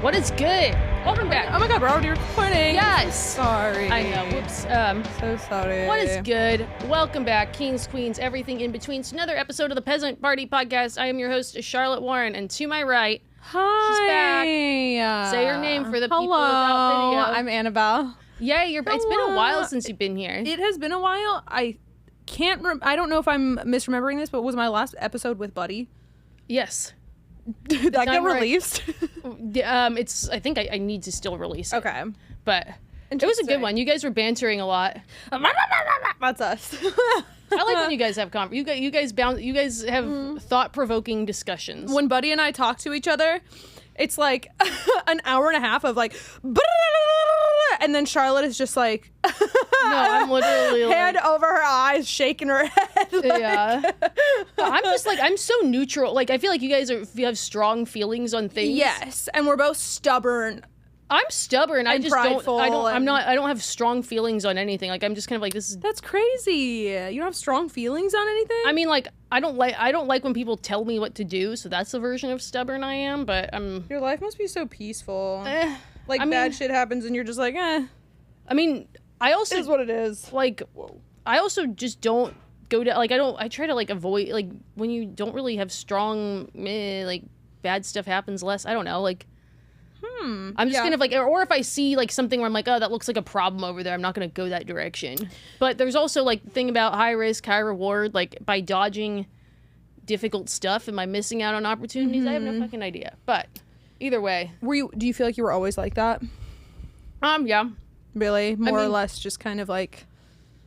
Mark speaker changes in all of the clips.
Speaker 1: What is good? Welcome back.
Speaker 2: Oh my god, we're already recording.
Speaker 1: Yes.
Speaker 2: Sorry.
Speaker 1: I know. Whoops.
Speaker 2: So sorry.
Speaker 1: What is good? Welcome back, kings, queens, everything in between. It's another episode of the Peasant Party Podcast. I am your host, Charlotte Warren, and to my right,
Speaker 2: Hi.
Speaker 1: she's back. Say her name for the people
Speaker 2: Hello.
Speaker 1: without video.
Speaker 2: I'm Annabelle.
Speaker 1: Yeah, it's been a while since you've been here.
Speaker 2: It has been a while. I don't know if I'm misremembering this, but was my last episode with Buddy?
Speaker 1: Yes.
Speaker 2: Did that get released?
Speaker 1: It's. I think I need to still release it.
Speaker 2: Okay.
Speaker 1: But it was a good one. You guys were bantering a lot.
Speaker 2: That's us.
Speaker 1: I like when you guys have you guys have thought-provoking discussions.
Speaker 2: When Buddy and I talk to each other, it's like an hour and a half of like, and then Charlotte is just like,
Speaker 1: no, I'm literally
Speaker 2: hand
Speaker 1: like,
Speaker 2: over her eyes, shaking her head.
Speaker 1: Yeah. I'm just like, I'm so neutral. Like, I feel like you guys have strong feelings on things.
Speaker 2: Yes, and we're both stubborn.
Speaker 1: I'm stubborn. I just
Speaker 2: prideful
Speaker 1: I don't have strong feelings on anything. Like, I'm just kind of like, this is.
Speaker 2: That's crazy. You don't have strong feelings on anything?
Speaker 1: I mean, like, I don't like when people tell me what to do. So that's the version of stubborn I am. But
Speaker 2: Your life must be so peaceful. Like,
Speaker 1: I mean,
Speaker 2: bad shit happens and you're just like, eh.
Speaker 1: I mean, I also
Speaker 2: It is what it is.
Speaker 1: like. I also just don't go to like. I try to like avoid like when you don't really have strong like bad stuff happens less. I don't know like. I'm just kind of like, or if I see like something where I'm like, oh, that looks like a problem over there, I'm not going to go that direction. But there's also like the thing about high risk, high reward. Like by dodging difficult stuff, am I missing out on opportunities? I have no fucking idea. But either way,
Speaker 2: Do you feel like you were always like that?
Speaker 1: yeah,
Speaker 2: Really? More or
Speaker 1: mean-
Speaker 2: less just kind of like...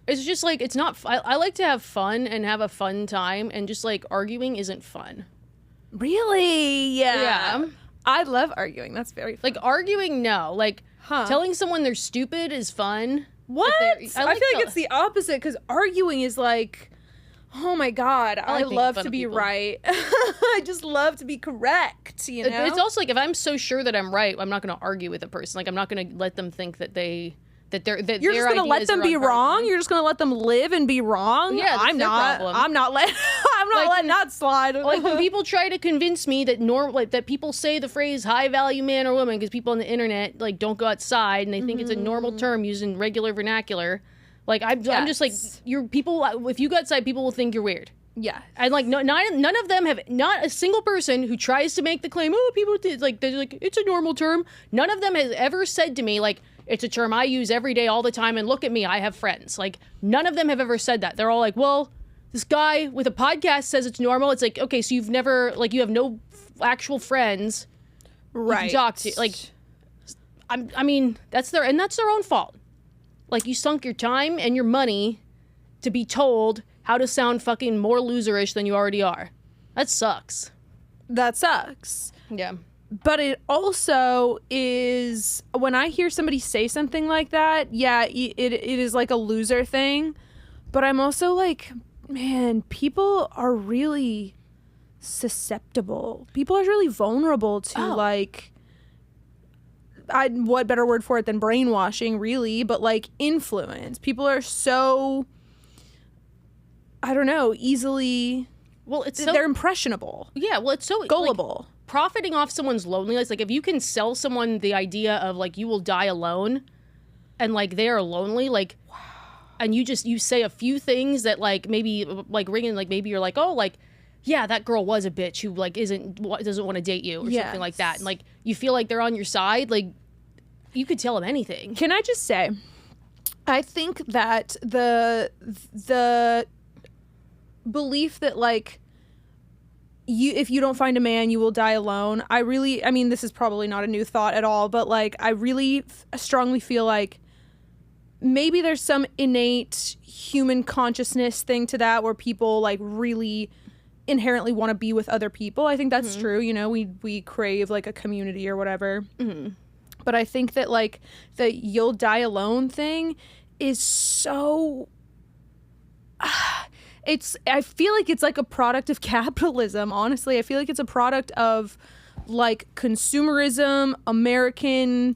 Speaker 1: it's just like it's not. I like to have fun and have a fun time, and just like arguing isn't fun.
Speaker 2: Really?
Speaker 1: Yeah.
Speaker 2: I love arguing. That's very fun.
Speaker 1: Like arguing, no. Like telling someone they're stupid is fun.
Speaker 2: What? I
Speaker 1: like
Speaker 2: feel like it's the opposite because arguing is like, oh my god, I
Speaker 1: like making
Speaker 2: love
Speaker 1: fun
Speaker 2: to
Speaker 1: of
Speaker 2: be
Speaker 1: people.
Speaker 2: right. I just love to be correct, you know?
Speaker 1: It's also like if I'm so sure that I'm right, I'm not going to argue with a person. Like I'm not going to let them think that
Speaker 2: You're
Speaker 1: their
Speaker 2: just going to let
Speaker 1: ideas
Speaker 2: them
Speaker 1: are
Speaker 2: be
Speaker 1: on purpose.
Speaker 2: wrong? You're just going to let them live and be wrong?
Speaker 1: Yeah, that's their problem.
Speaker 2: I'm not letting that slide.
Speaker 1: Like when people try to convince me that that people say the phrase high value man or woman because people on the internet like don't go outside and they think it's a normal term used in regular vernacular. Like I'm just like if you go outside, people will think you're weird.
Speaker 2: Yeah.
Speaker 1: And like none of them have, not a single person who tries to make the claim, oh, people did like they're like it's a normal term. None of them has ever said to me like it's a term I use every day all the time and look at me, I have friends. Like none of them have ever said that. They're all like, well, this guy with a podcast says it's normal. It's like, okay, so you've never like you have no actual friends
Speaker 2: Right.
Speaker 1: you can talk to. Like I mean, that's their own fault. Like you sunk your time and your money to be told how to sound fucking more loserish than you already are. That sucks.
Speaker 2: That sucks.
Speaker 1: Yeah.
Speaker 2: But it also is, when I hear somebody say something like that, yeah, it is like a loser thing. But I'm also like, man, people are really susceptible. People are really vulnerable to like, what better word for it than brainwashing, really, but like influence. People are so, I don't know, easily...
Speaker 1: Well,
Speaker 2: they're impressionable.
Speaker 1: Yeah, well, it's so...
Speaker 2: Gullible.
Speaker 1: Like, profiting off someone's loneliness, like if you can sell someone the idea of like you will die alone and like they are lonely, like and you say a few things that like maybe like ringing, like maybe you're like, oh, like yeah, that girl was a bitch who like doesn't want to date you or something like that, and like you feel like they're on your side, like you could tell them anything.
Speaker 2: Can I just say, I think that the belief that like if you don't find a man, you will die alone. I mean, this is probably not a new thought at all, but like, I really strongly feel like maybe there's some innate human consciousness thing to that where people like really inherently want to be with other people. I think that's true. You know, we crave like a community or whatever. Mm-hmm. But I think that like the you'll die alone thing is so... I feel like it's like a product of capitalism, honestly. I feel like it's a product of like consumerism, American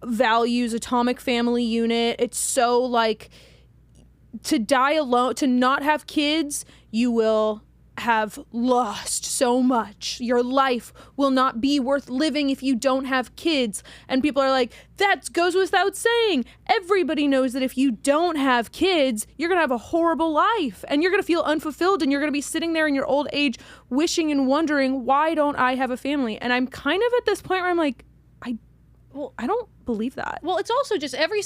Speaker 2: values, atomic family unit. It's so like to die alone, to not have kids, you will have lost so much. Your life will not be worth living if you don't have kids. And people are like, that goes without saying. Everybody knows that if you don't have kids, you're going to have a horrible life and you're going to feel unfulfilled and you're going to be sitting there in your old age wishing and wondering, why don't I have a family? And I'm kind of at this point where I'm like, I don't believe that.
Speaker 1: Well, it's also just every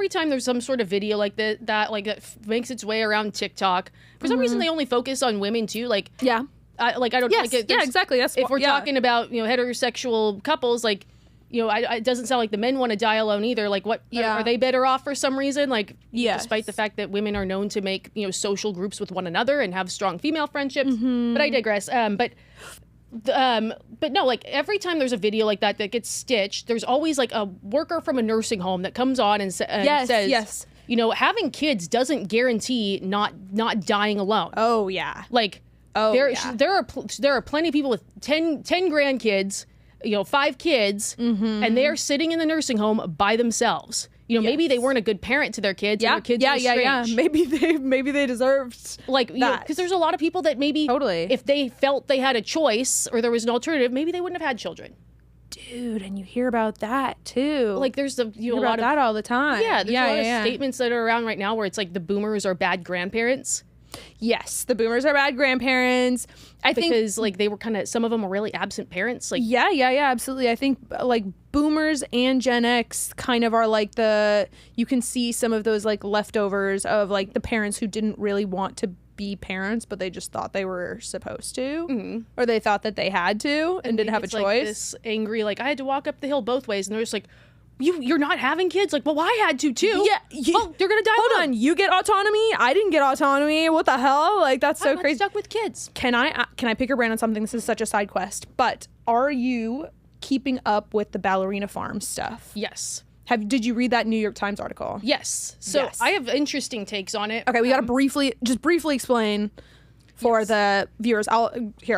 Speaker 1: time there's some sort of video like that makes its way around TikTok. For some reason, they only focus on women too. Like,
Speaker 2: yeah,
Speaker 1: I don't.
Speaker 2: Yes,
Speaker 1: like,
Speaker 2: yeah, exactly. That's
Speaker 1: if we're talking about heterosexual couples, like, it doesn't sound like the men want to die alone either. Like, what are they better off for some reason? Like, despite the fact that women are known to make social groups with one another and have strong female friendships. But I digress. But no, like every time there's a video like that gets stitched, there's always like a worker from a nursing home that comes on and says, having kids doesn't guarantee not dying alone.
Speaker 2: Oh yeah.
Speaker 1: Like, there are plenty of people with 10 grandkids, 5 kids, and they're sitting in the nursing home by themselves. Maybe they weren't a good parent to their kids.
Speaker 2: Yeah,
Speaker 1: and their kids were strange.
Speaker 2: Maybe they deserved
Speaker 1: because there's a lot of people that maybe if they felt they had a choice or there was an alternative, maybe they wouldn't have had children.
Speaker 2: Dude, and you hear about that too.
Speaker 1: Like there's a
Speaker 2: lot about that all the time.
Speaker 1: Yeah, there's a lot of statements that are around right now where it's like the boomers are bad grandparents.
Speaker 2: Yes, the boomers are bad grandparents. I think
Speaker 1: because like they were some of them were really absent parents. Like
Speaker 2: yeah, absolutely. I think like boomers and Gen X kind of are like you can see some of those like leftovers of like the parents who didn't really want to be parents, but they just thought they were supposed to, or they thought that they had to and didn't have a choice.
Speaker 1: Like this angry, like I had to walk up the hill both ways, and they're just like, You're not having kids? Like, well, I had to too.
Speaker 2: Yeah.
Speaker 1: Well, you're gonna die.
Speaker 2: Hold on. You get autonomy. I didn't get autonomy. What the hell? Like, that's so crazy.
Speaker 1: I'm stuck with kids.
Speaker 2: Can I pick your brain on something? This is such a side quest. But are you keeping up with the Ballerina Farm stuff?
Speaker 1: Yes.
Speaker 2: Did you read that New York Times article?
Speaker 1: Yes. So I have interesting takes on it.
Speaker 2: Okay, we got to briefly explain for the viewers. I'll give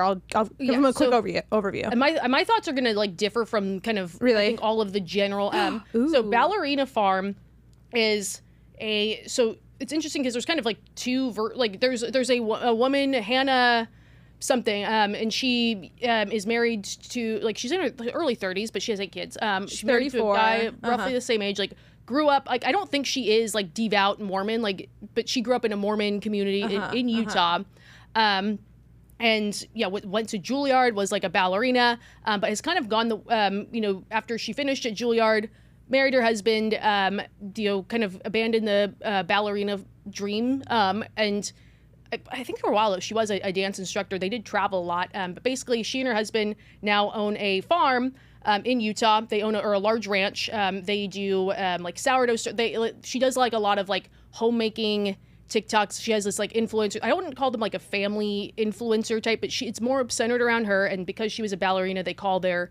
Speaker 2: them a quick overview.
Speaker 1: And my thoughts are gonna like differ from kind of
Speaker 2: really
Speaker 1: I think all of the general. So Ballerina Farm is so it's interesting because there's kind of like there's a woman, Hannah something, and she is married to, like, she's in her early 30s, but she has 8 kids. She's married to a guy roughly the same age, like grew up, like, I don't think she is like devout Mormon, like, but she grew up in a Mormon community in Utah. And yeah, went to Juilliard, was like a ballerina, but has kind of gone the, after she finished at Juilliard, married her husband, kind of abandoned the ballerina dream. And I think for a while she was a dance instructor. They did travel a lot. But basically she and her husband now own a farm in Utah. They own a large ranch. They do like sourdough. She does like a lot of like homemaking TikToks. She has this like influencer. I wouldn't call them like a family influencer type, but it's more centered around her. And because she was a ballerina, they call their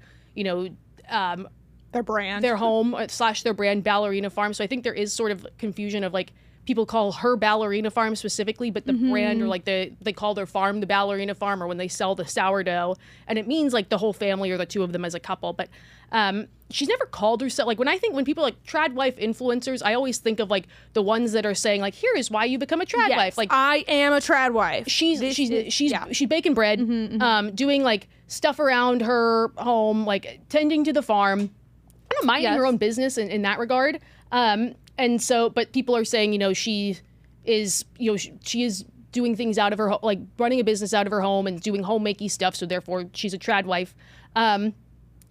Speaker 2: brand,
Speaker 1: their home / their brand Ballerina Farm. So I think there is sort of confusion of like people call her Ballerina Farm specifically, but the brand, or like they call their farm the Ballerina Farm, or when they sell the sourdough, and it means like the whole family or the two of them as a couple. But she's never called herself, like, when people like trad wife influencers, I always think of like the ones that are saying like, here is why you become a trad wife. Like,
Speaker 2: I am a trad wife.
Speaker 1: She's baking bread, doing like stuff around her home, like tending to the farm, minding her own business in that regard. And so, but people are saying, she is doing things out of her, like running a business out of her home and doing homemaking stuff. So therefore she's a trad wife.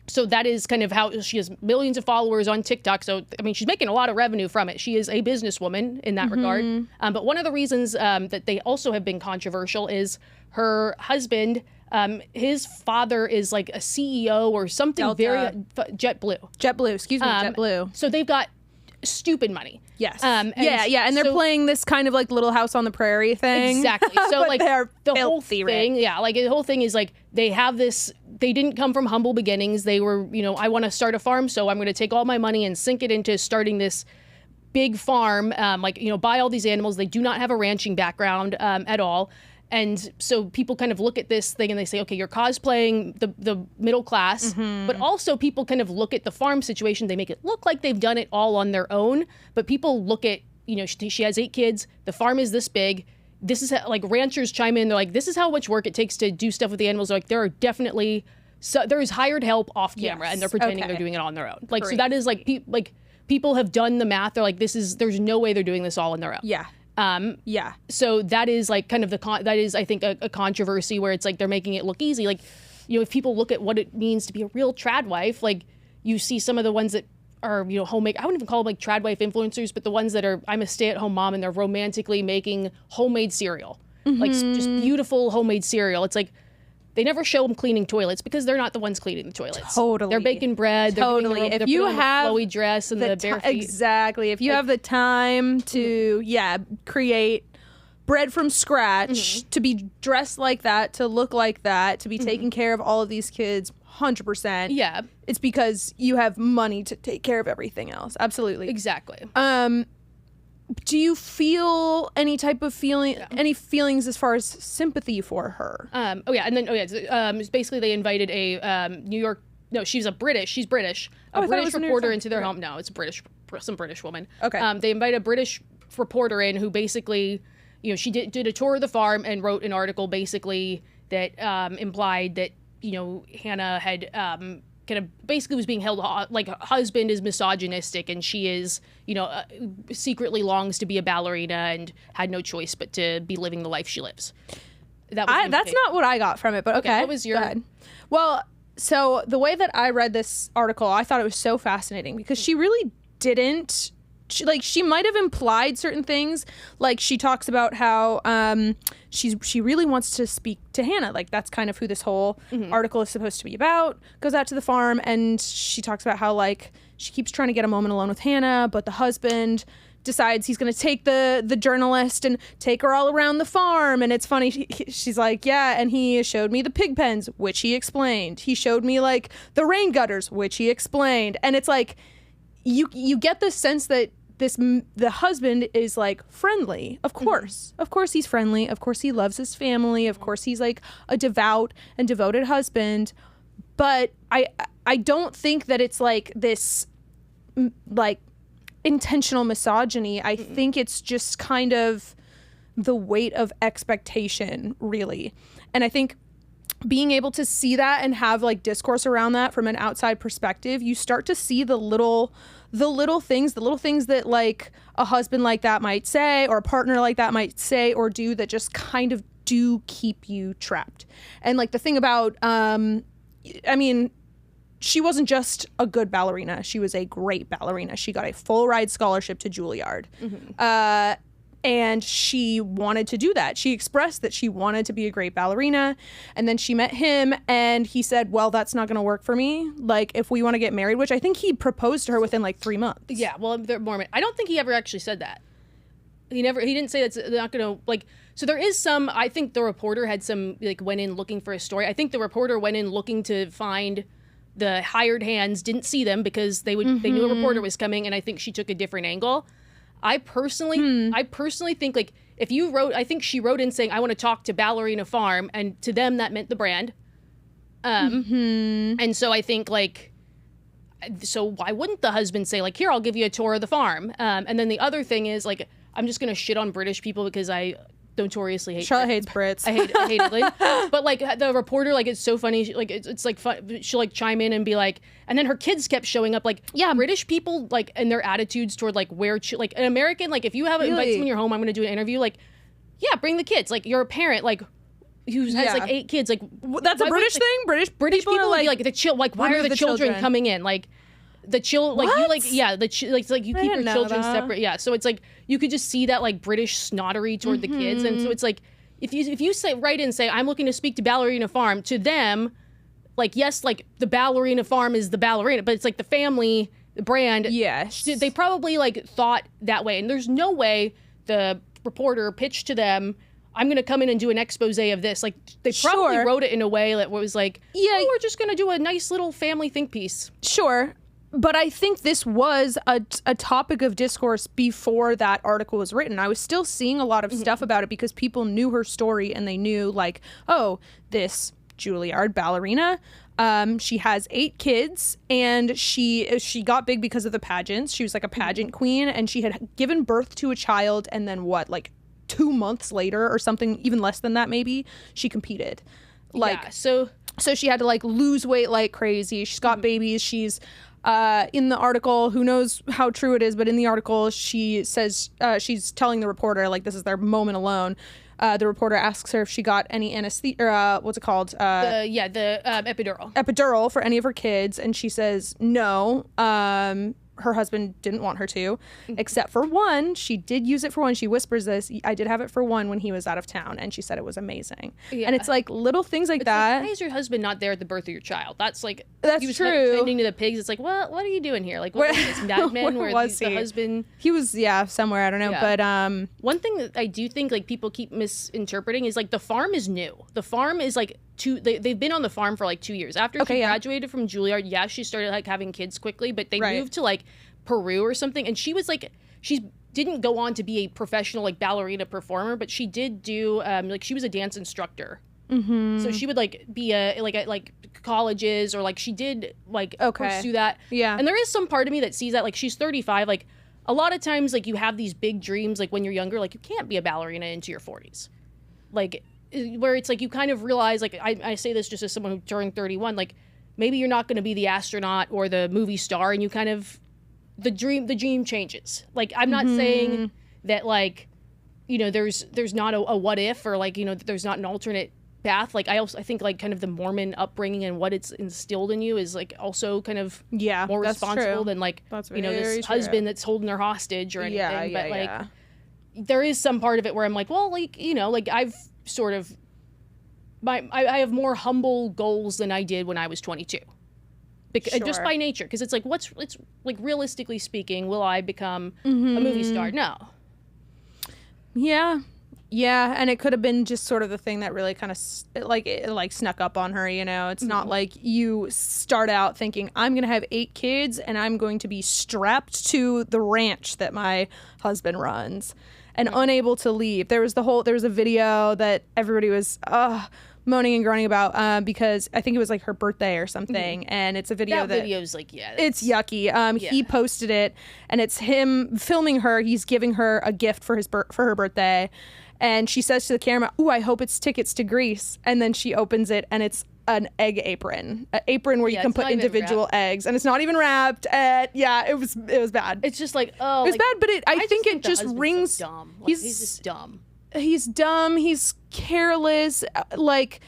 Speaker 1: So that is kind of how she has millions of followers on TikTok. So, I mean, she's making a lot of revenue from it. She is a businesswoman in that regard. But one of the reasons that they also have been controversial is her husband, his father is like a CEO or something, JetBlue.
Speaker 2: Excuse me, JetBlue.
Speaker 1: So they've got stupid money.
Speaker 2: Yes. And they're playing this kind of like Little House on the Prairie thing.
Speaker 1: Exactly. So like the whole thing,
Speaker 2: rich.
Speaker 1: like the whole thing is like they have this. They didn't come from humble beginnings. They were, I want to start a farm, so I'm going to take all my money and sink it into starting this big farm. Buy all these animals. They do not have a ranching background at all. And so people kind of look at this thing and they say, okay, you're cosplaying the middle class, but also people kind of look at the farm situation. They make it look like they've done it all on their own, but people look at, she has 8 kids. The farm is this big. this is how, like ranchers chime in. They're like, this is how much work it takes to do stuff with the animals. They're like, there are definitely there's hired help off camera, and they're pretending they're doing it on their own. Like, so that is like people have done the math. They're like, there's no way they're doing this all on their own.
Speaker 2: Yeah.
Speaker 1: So that is like kind of that is I think a controversy where it's like they're making it look easy. Like, you know, if people look at what it means to be a real trad wife, like you see some of the ones that are, you know, homemade. I wouldn't even call them like trad wife influencers, but the ones that are, I'm a stay-at-home mom and they're romantically making homemade cereal, like just beautiful homemade cereal. It's like they never show them cleaning toilets because they're not the ones cleaning the toilets.
Speaker 2: Totally,
Speaker 1: they're baking bread.
Speaker 2: Totally,
Speaker 1: they're
Speaker 2: if you have
Speaker 1: the flowy dress and the bare feet.
Speaker 2: Exactly, if you have the time to create bread from scratch, to be dressed like that, to look like that, to be taking care of all of these kids, 100%.
Speaker 1: Yeah,
Speaker 2: it's because you have money to take care of everything else. Absolutely,
Speaker 1: exactly.
Speaker 2: Do you feel any type of any feelings as far as sympathy for her?
Speaker 1: Basically they invited a New York. No, she's British. She's British. A British reporter into their home. No, it's some British woman.
Speaker 2: Okay.
Speaker 1: They invite a British reporter in who basically, you know, she did a tour of the farm and wrote an article basically that implied that, you know, Hannah had kind of basically was being held like her husband is misogynistic and she is, you know, secretly longs to be a ballerina and had no choice but to be living the life she lives.
Speaker 2: That's not what I got from it, but okay.
Speaker 1: What was your?
Speaker 2: Well, so the way that I read this article, I thought it was so fascinating because she really didn't. She might have implied certain things, like she talks about how she really wants to speak to Hannah, like that's kind of who this whole article is supposed to be about. Goes out to the farm and she talks about how like she keeps trying to get a moment alone with Hannah, but the husband decides he's going to take the journalist and take her all around the farm. And it's funny, she's like, yeah, and he showed me the pig pens, which he explained. He showed me like the rain gutters, which he explained. And it's like you get the sense that the husband is like friendly. Of course he's friendly. Of course he loves his family. Of course he's like a devout and devoted husband. But I don't think that it's like this like intentional misogyny. I think it's just kind of the weight of expectation, really. And I think being able to see that and have like discourse around that from an outside perspective, you start to see the little things that like a husband like that might say or a partner like that might say or do that just kind of do keep you trapped. And like the thing about, I mean, she wasn't just a good ballerina. She was a great ballerina. She got a full ride scholarship to Juilliard. And she wanted to do that. She expressed that she wanted to be a great ballerina. And then she met him and he said, well, that's not going to work for me. Like, if we want to get married, which I think he proposed to her within like 3 months.
Speaker 1: Yeah, well, they're Mormon. I don't think he ever actually said that. He didn't say that's not going to, like, so there is some, I think the reporter had some, like, went in looking for a story. I think the reporter went in looking to find the hired hands, didn't see them because they knew a reporter was coming, and I think she took a different angle. I personally think, like, if you wrote, I think she wrote in saying, I want to talk to Ballerina Farm, and to them that meant the brand. And so I think, like, so why wouldn't the husband say, like, here, I'll give you a tour of the farm? And then the other thing is, like, I'm just going to shit on British people because I notoriously hate
Speaker 2: Charlotte hates Brits.
Speaker 1: I hate Italy. But like the reporter, like it's so funny. It's like fun. She'll like chime in and be like, and then her kids kept showing up. Like, yeah, British people like and their attitudes toward like like an American, like if you have invite someone in your home, I'm going to do an interview. Like, yeah, bring the kids. Like you're a parent. Like. Who has like 8 kids? Like
Speaker 2: that's a British thing. British people
Speaker 1: are like the chill. Like why are the children coming in? Like the like you like like you keep your children separate. Yeah, so it's like you could just see that like British snottery toward the kids, and so it's like if you say right in say I'm looking to speak to Ballerina Farm, to them, like yes, like the Ballerina Farm is the ballerina, but it's like the family brand.
Speaker 2: Yes,
Speaker 1: they probably like thought that way, and there's no way the reporter pitched to them, I'm going to come in and do an expose of this. Like, they probably wrote it in a way that was like, yeah, we're just going to do a nice little family think piece.
Speaker 2: Sure. But I think this was a topic of discourse before that article was written. I was still seeing a lot of stuff about it because people knew her story and they knew, like, oh, this Juilliard ballerina, she has 8 kids, and she got big because of the pageants. She was like a pageant queen, and she had given birth to a child, and then 2 months later or something, even less than that maybe, she competed. Like,
Speaker 1: yeah, so
Speaker 2: she had to like lose weight like crazy. She's got babies. She's in the article, who knows how true it is, but in the article she says she's telling the reporter, like, this is their moment alone. The reporter asks her if she got any anesthesia, what's it called?
Speaker 1: the epidural.
Speaker 2: Epidural for any of her kids, and she says no. Her husband didn't want her to, except for one. She did use it for one. She whispers this, I did have it for one when he was out of town, and she said it was amazing. Yeah. And it's like little things like that.
Speaker 1: Like, why is your husband not there at the birth of your child? That's like,
Speaker 2: that's
Speaker 1: he was
Speaker 2: true.
Speaker 1: tending to the pigs. It's like, well, what are you doing here? Like, what is this, Mad Men, where
Speaker 2: was
Speaker 1: the husband?
Speaker 2: He was, somewhere, I don't know. Yeah. But
Speaker 1: one thing that I do think like people keep misinterpreting is like the farm is new. The farm is like they've been on the farm for like 2 years. After she graduated from Juilliard, she started like having kids quickly, but they moved to like Peru or something, and she was like, she didn't go on to be a professional like ballerina performer, but she did do like she was a dance instructor. So she would like be at colleges, or like she did like pursue that. And there is some part of me that sees that, like, she's 35, like a lot of times like you have these big dreams like when you're younger, like you can't be a ballerina into your 40s, like where it's like you kind of realize, like I say this just as someone who turned 31, like maybe you're not going to be the astronaut or the movie star, and you kind of the dream changes. Like, I'm not saying that, like, you know, there's not a what if, or like, you know, there's not an alternate path. Like, I think like kind of the Mormon upbringing and what it's instilled in you is like also kind of more responsible than like, you know, this husband that's holding her hostage or anything. But like there is some part of it where I'm like, well, like, you know, like I've sort of I have more humble goals than I did when I was 22. Just by nature, because it's like, it's like, realistically speaking, will I become a movie star? No.
Speaker 2: Yeah, and it could have been just sort of the thing that really kind of it snuck up on her, you know. It's not like you start out thinking, I'm gonna have 8 kids and I'm going to be strapped to the ranch that my husband runs and unable to leave. There was a video that everybody was moaning and groaning about because I think it was like her birthday or something, and it's a video that
Speaker 1: video's like,
Speaker 2: it's yucky. He posted it, and it's him filming her. He's giving her a gift for her birthday, and she says to the camera, "Ooh, I hope it's tickets to Greece." And then she opens it, and it's an egg apron, where you can put individual eggs, and it's not even wrapped. And it was bad.
Speaker 1: It's just like, oh,
Speaker 2: it was bad, but I think it just rings.
Speaker 1: So dumb. Like, he's just dumb.
Speaker 2: He's dumb. He's careless. Like,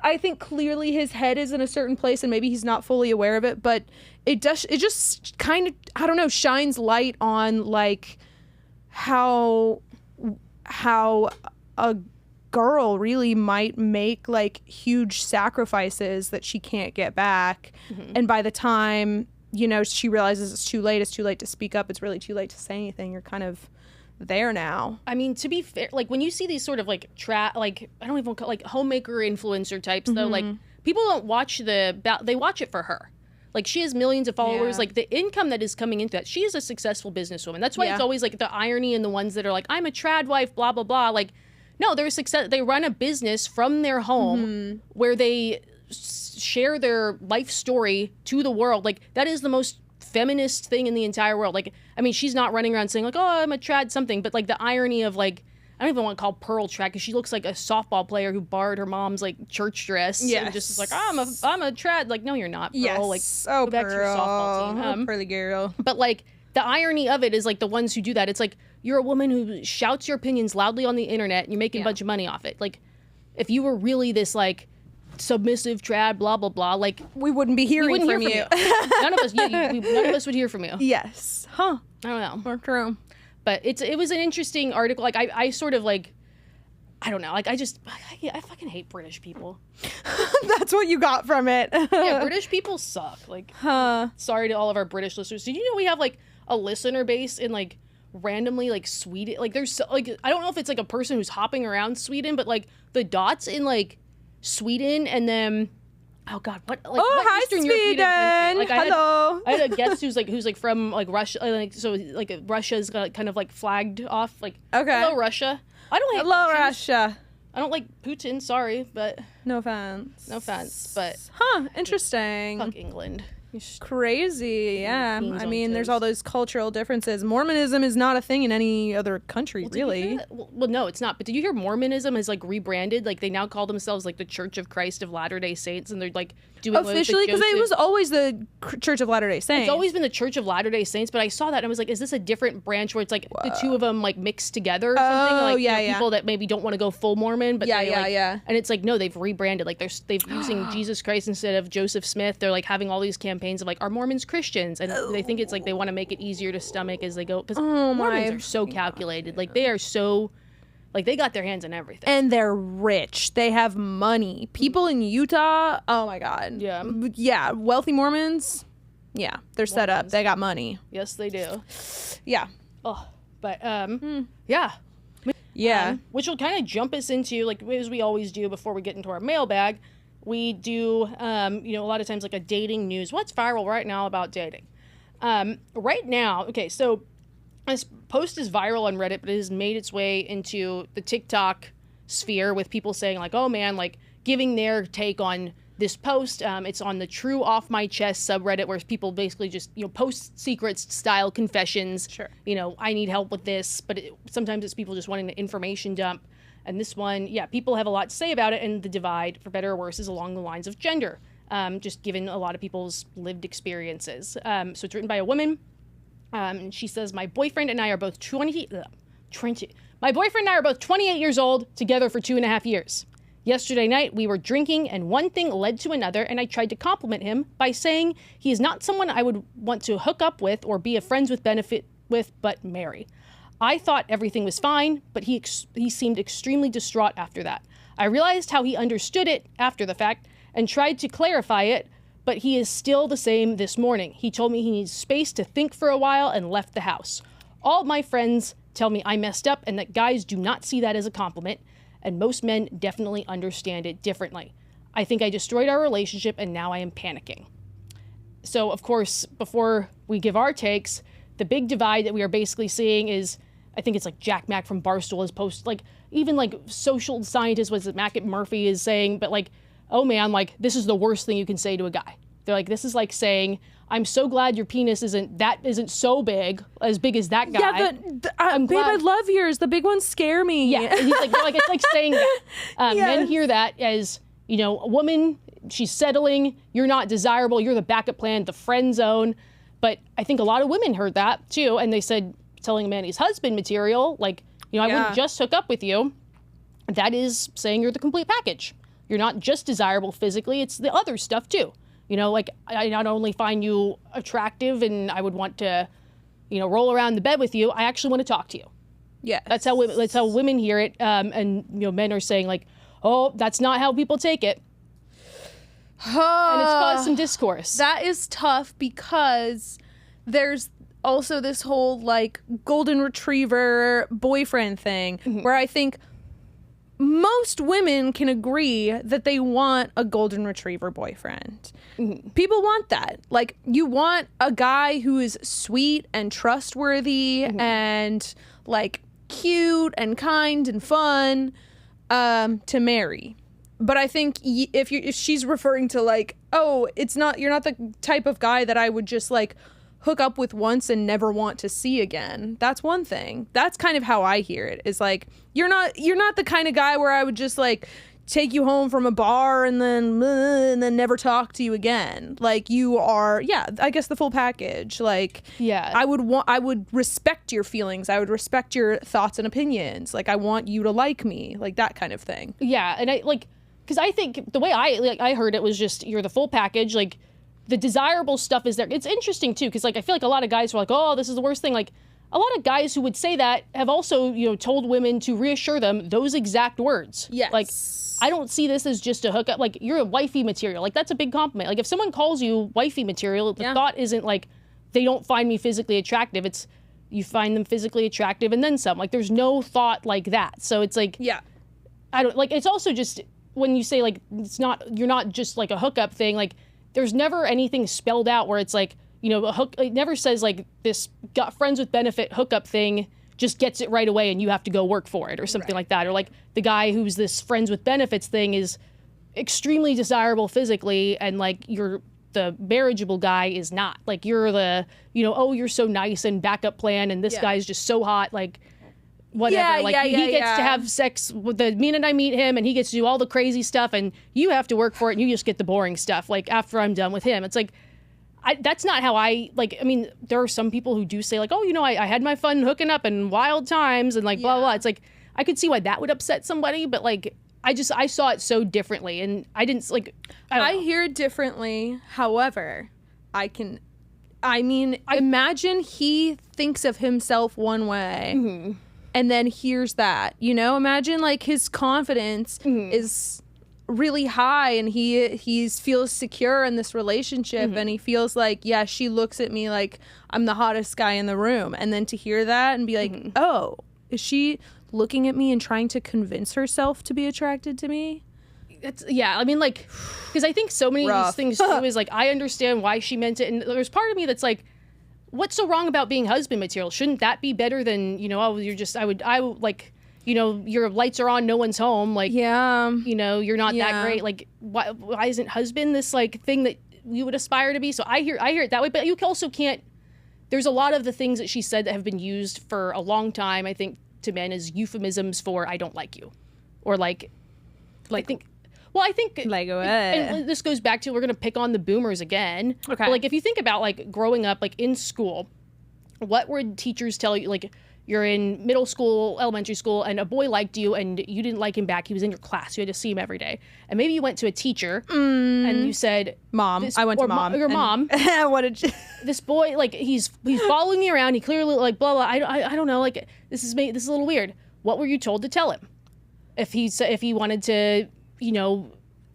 Speaker 2: I think clearly his head is in a certain place, and maybe he's not fully aware of it. But it just kind of, I don't know, shines light on like how a girl really might make like huge sacrifices that she can't get back, and by the time, you know, she realizes it's too late to speak up. It's really too late to say anything. You're kind of there now.
Speaker 1: I mean, to be fair, like when you see these sort of like like, I don't even call like homemaker influencer types though, like people don't watch they watch it for her. Like, she has millions of followers. Like, the income that is coming into that, she is a successful businesswoman. That's why it's always like the irony in the ones that are like, I'm a trad wife, blah blah blah. Like, no, they're success. They run a business from their home where they share their life story to the world. Like, that is the most feminist thing in the entire world. Like, I mean, she's not running around saying like, oh, I'm a trad something, but like the irony of like, I don't even want to call Pearl trad because she looks like a softball player who borrowed her mom's like church dress and just is like, oh, I'm a trad. Like, no, you're not, Pearl. Like, go back to your softball team.
Speaker 2: Pearly girl.
Speaker 1: But like the irony of it is like the ones who do that, it's like, you're a woman who shouts your opinions loudly on the internet and you're making a bunch of money off it. Like, if you were really this like submissive trad, blah blah blah, like,
Speaker 2: we wouldn't be hearing from you.
Speaker 1: None of us. None of us would hear from you.
Speaker 2: Yes. Huh.
Speaker 1: I don't know.
Speaker 2: Or true.
Speaker 1: But it was an interesting article. Like, I sort of like, I don't know. Like, I fucking hate British people.
Speaker 2: That's what you got from it.
Speaker 1: Yeah, British people suck. Like, sorry to all of our British listeners. Did you know we have like a listener base in like randomly like Sweden? Like, there's like, I don't know if it's like a person who's hopping around Sweden, but like the dots in like Sweden, and then oh god, what? Like, what
Speaker 2: hi
Speaker 1: Eastern
Speaker 2: Sweden!
Speaker 1: Like,
Speaker 2: hello.
Speaker 1: I had a guest who's like from like Russia, like, so like Russia's got kind of like flagged off. Like, hello Russia. I don't hate
Speaker 2: hello
Speaker 1: Russians.
Speaker 2: Russia.
Speaker 1: I don't like Putin. Sorry, but
Speaker 2: no offense.
Speaker 1: But
Speaker 2: Interesting.
Speaker 1: Fuck England.
Speaker 2: Crazy, yeah.
Speaker 1: Teens
Speaker 2: I
Speaker 1: on
Speaker 2: mean, there's
Speaker 1: kids.
Speaker 2: all those cultural differences. Mormonism is not a thing in any other country,
Speaker 1: Did you hear
Speaker 2: really.
Speaker 1: that? Well, no, it's not. But did you hear Mormonism has like rebranded? Like they now call themselves like the Church of Christ of Latter-day Saints, and they're like doing
Speaker 2: Officially, because it was always the Church of Latter-day Saints.
Speaker 1: It's always been the Church of Latter-day Saints, but I saw that and I was like, is this a different branch where it's like the two of them like mixed together or something?
Speaker 2: Oh,
Speaker 1: Like
Speaker 2: yeah,
Speaker 1: you know, people that maybe don't want to go full Mormon, but
Speaker 2: Yeah,
Speaker 1: they,
Speaker 2: yeah,
Speaker 1: like,
Speaker 2: yeah.
Speaker 1: And it's like, no, they've rebranded. Like they've using Jesus Christ instead of Joseph Smith. They're like having all these campaigns of like, are Mormons Christians? And they think it's like they want to make it easier to stomach as they go. Because Mormons are so calculated. Like they are so, like they got their hands on everything.
Speaker 2: And they're rich. They have money. People in Utah, oh my God.
Speaker 1: Yeah.
Speaker 2: Yeah, wealthy Mormons, yeah, they're set up. They got money.
Speaker 1: Yes, they do.
Speaker 2: Yeah.
Speaker 1: Oh, but yeah.
Speaker 2: Yeah.
Speaker 1: Which will kind of jump us into, like, as we always do before we get into our mailbag, we do, a lot of times, like, a dating news. What's viral right now about dating? Right now, okay, so this post is viral on Reddit, but it has made its way into the TikTok sphere with people saying, like, oh, man, like, giving their take on this post. It's on the True Off My Chest subreddit where people basically just, post secrets style confessions.
Speaker 2: Sure.
Speaker 1: I need help with this, but sometimes it's people just wanting the information dump. And this one, yeah, people have a lot to say about it, and the divide, for better or worse, is along the lines of gender, just given a lot of people's lived experiences. So it's written by a woman, and she says, my boyfriend and I are both 28 years old, together for 2.5 years. Yesterday night, we were drinking, and one thing led to another, and I tried to compliment him by saying he is not someone I would want to hook up with or be a friends with benefit with, but marry. I thought everything was fine, but he seemed extremely distraught after that. I realized how he understood it after the fact and tried to clarify it, but he is still the same this morning. He told me he needs space to think for a while and left the house. All my friends tell me I messed up and that guys do not see that as a compliment, and most men definitely understand it differently. I think I destroyed our relationship, and now I am panicking. So, of course, before we give our takes, the big divide that we are basically seeing is, I think it's like Jack Mack from Barstool has posted, like, even like social scientist, was it Mac Murphy is saying, but like, oh man, like, this is the worst thing you can say to a guy. They're like, this is like saying, I'm so glad your penis isn't so big as that guy.
Speaker 2: Yeah, but babe, I love yours. The big ones scare me.
Speaker 1: Yeah, and he's like, it's like saying that.
Speaker 2: Yes.
Speaker 1: Men hear that as, a woman, she's settling, you're not desirable, you're the backup plan, the friend zone. But I think a lot of women heard that too, and they said, telling a man he's husband material, like, I wouldn't just hook up with you. That is saying you're the complete package. You're not just desirable physically, it's the other stuff too. Like, I not only find you attractive and I would want to, roll around the bed with you, I actually want to talk to you.
Speaker 2: Yeah.
Speaker 1: That's how women hear it. And, men are saying like, oh, that's not how people take it. And it's caused some discourse.
Speaker 2: That is tough because there's also this whole like golden retriever boyfriend thing where I think most women can agree that they want a golden retriever boyfriend. People want that. Like, you want a guy who is sweet and trustworthy and like cute and kind and fun to marry. But I think if she's referring to like, oh, you're not the type of guy that I would just like hook up with once and never want to see again. That's one thing. That's kind of how I hear it. Is like, you're not the kind of guy where I would just like take you home from a bar and then never talk to you again. Like, you are, yeah, I guess the full package. Like,
Speaker 1: yeah,
Speaker 2: I would respect your feelings. I would respect your thoughts and opinions. Like, I want you to like me, like that kind of thing.
Speaker 1: Yeah, and I like, because I think the way I heard it was just, you're the full package. Like, the desirable stuff is there. It's interesting too, because like, I feel like a lot of guys were like, oh, this is the worst thing. Like, a lot of guys who would say that have also, told women to reassure them those exact words.
Speaker 2: Yes.
Speaker 1: Like, I don't see this as just a hookup. Like, you're a wifey material. Like, that's a big compliment. Like, if someone calls you wifey material, the thought isn't like, they don't find me physically attractive. It's, you find them physically attractive and then some. Like, there's no thought like that. So it's like,
Speaker 2: yeah,
Speaker 1: I don't, like, it's also just, when you say like, you're not just like a hookup thing, like, there's never anything spelled out where it's like, it never says like this got friends with benefit hookup thing just gets it right away and you have to go work for it or something like that. Or like the guy who's this friends with benefits thing is extremely desirable physically and like you're the marriageable guy is not. Like, you're the, you know, oh, you're so nice and backup plan, and this guy's just so hot, like, whatever. He gets to have sex with the minute I meet him, and he gets to do all the crazy stuff, and you have to work for it, and you just get the boring stuff, like, after I'm done with him. It's like, that's not how I, like, I mean, there are some people who do say, like, oh, you know, I had my fun hooking up and wild times, and, like, blah, blah, blah. It's like, I could see why that would upset somebody, but, like, I saw it so differently, and I didn't, like, I
Speaker 2: hear it differently. However, imagine he thinks of himself one way and then hears that, you know, imagine like his confidence is really high and he feels secure in this relationship and he feels like, yeah, she looks at me like I'm the hottest guy in the room. And then to hear that and be like, oh, is she looking at me and trying to convince herself to be attracted to me?
Speaker 1: I mean, like, because I think so many of these things too is like, I understand why she meant it, and there's part of me that's like, what's so wrong about being husband material? Shouldn't that be better than, you know, oh, you're just, I would like, you know, your lights are on, no one's home, like, you know, you're not that great, like, why isn't husband this like thing that you would aspire to be? So I hear it that way, but you also can't. There's a lot of the things that she said that have been used for a long time, I think, to men as euphemisms for I don't like you, or like I think like and this goes back to, we're gonna pick on the boomers again. Okay, but like if you think about like growing up, like in school, what would teachers tell you? Like, you're in middle school, elementary school, and a boy liked you and you didn't like him back. He was in your class. You had to see him every day. And maybe you went to a teacher and you said, Mom,
Speaker 2: I went to mom.
Speaker 1: Your mom.
Speaker 2: What did you?
Speaker 1: This boy, like, he's following me around. He clearly, like, blah, blah. I don't know. Like, this is a little weird. What were you told to tell him? If he wanted to, you know.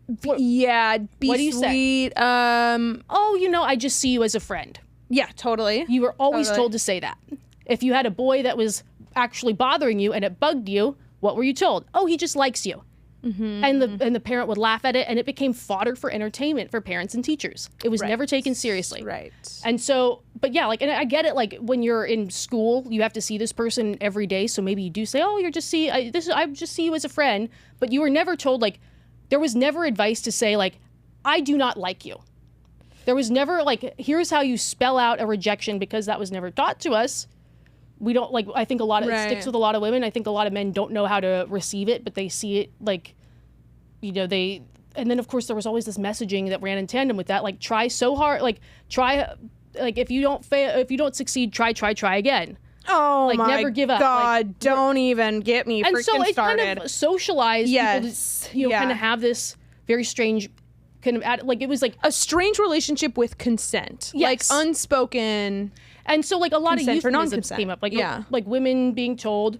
Speaker 2: Be what do you
Speaker 1: sweet. Say? Oh, you know, I just see you as a friend.
Speaker 2: Yeah, totally.
Speaker 1: You were always told to say that. If you had a boy that was actually bothering you and it bugged you, what were you told? Oh, he just likes you. And the parent would laugh at it, and it became fodder for entertainment for parents and teachers. It was never taken seriously.
Speaker 2: Right.
Speaker 1: And so, but yeah, like, and I get it, like, when you're in school, you have to see this person every day, so maybe you do say, oh, I just see you as a friend, but you were never told, like, there was never advice to say, like, I do not like you. There was never, like, here's how you spell out a rejection, because that was never taught to us. We don't, like, I think it sticks with a lot of women. I think a lot of men don't know how to receive it, but they see it, like, you know, and then of course there was always this messaging that ran in tandem with that, like, try so hard, like, if you don't succeed, try again.
Speaker 2: Oh, like, my
Speaker 1: never give up.
Speaker 2: God, like, don't even get me freaking started. And so it kind of
Speaker 1: socialized people to, you know, kind of have this very strange kind of, like, it was like
Speaker 2: a strange relationship with consent. Yes. Like, unspoken.
Speaker 1: And so, like, a lot of euphemisms came up, like, like women being told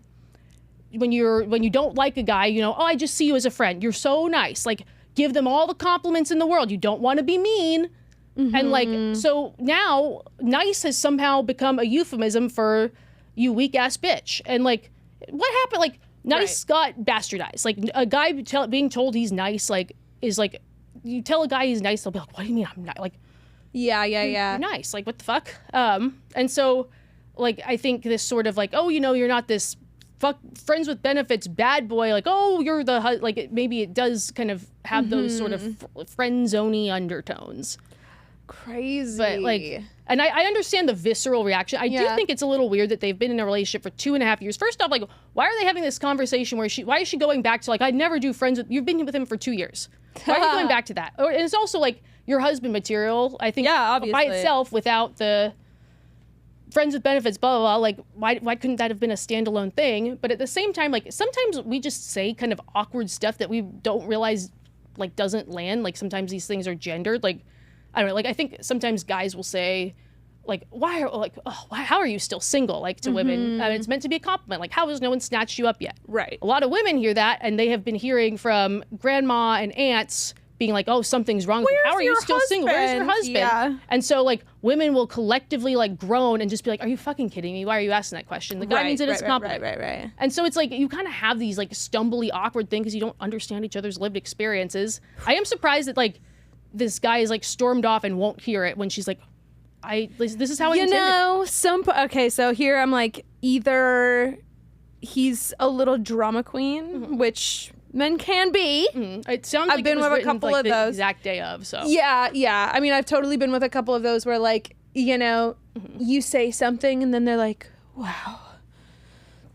Speaker 1: when you don't like a guy, you know, oh, I just see you as a friend. You're so nice. Like, give them all the compliments in the world. You don't want to be mean. And, like, so now nice has somehow become a euphemism for you weak ass bitch. And, like, what happened? Like, nice got bastardized. Like, a guy being told he's nice, like, is like, you tell a guy he's nice, they'll be like, what do you mean I'm not? Like, you're nice. Like, what the fuck? And so, like, I think this sort of like, oh, you know, you're not this friends with benefits bad boy. Like, oh, you're the, like, maybe it does kind of have those sort of friend-zoney undertones.
Speaker 2: Crazy.
Speaker 1: But, like, and I understand the visceral reaction. I do think it's a little weird that they've been in a relationship for 2.5 years. First off, like, why are they having this conversation where why is she going back to, like, I'd never do friends with, you've been with him for 2 years. Why are you going back to that? And it's also, like, your husband material, I think,
Speaker 2: obviously,
Speaker 1: by itself, without the friends with benefits, blah, blah, blah, like, why couldn't that have been a standalone thing? But at the same time, like, sometimes we just say kind of awkward stuff that we don't realize, like, doesn't land. Like, sometimes these things are gendered. Like, I don't know, like, I think sometimes guys will say, like, how are you still single, like, to women? I mean, it's meant to be a compliment. Like, how has no one snatched you up yet?
Speaker 2: Right.
Speaker 1: A lot of women hear that, and they have been hearing from grandma and aunts being like, oh, something's wrong with you. How are you still single? Where's your husband? Yeah. And so, like, women will collectively, like, groan and just be like, are you fucking kidding me? Why are you asking that question? The guy means it as a compliment.
Speaker 2: Right.
Speaker 1: And so it's like, you kind of have these, like, stumbly, awkward things because you don't understand each other's lived experiences. I am surprised that, like, this guy is, like, stormed off and won't hear it when she's like, this is how I intended it.
Speaker 2: Okay, so here I'm like, either he's a little drama queen, which Men can be.
Speaker 1: It sounds
Speaker 2: I've
Speaker 1: like
Speaker 2: been
Speaker 1: it was
Speaker 2: with a
Speaker 1: written,
Speaker 2: couple
Speaker 1: like,
Speaker 2: of
Speaker 1: the
Speaker 2: those.
Speaker 1: exact day of. So
Speaker 2: Yeah. I mean, I've totally been with a couple of those where, like, you know, you say something and then they're like, wow,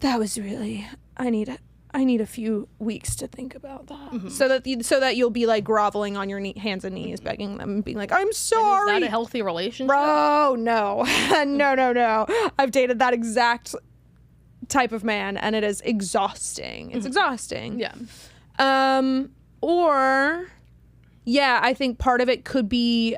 Speaker 2: that was really, I need a few weeks to think about that. So that you'll be like groveling on your hands and knees, begging them and being like, I'm sorry.
Speaker 1: Is that a healthy relationship?
Speaker 2: Bro, no. No. I've dated that exact type of man and it is exhausting. It's exhausting.
Speaker 1: Yeah.
Speaker 2: Or yeah, I think part of it could be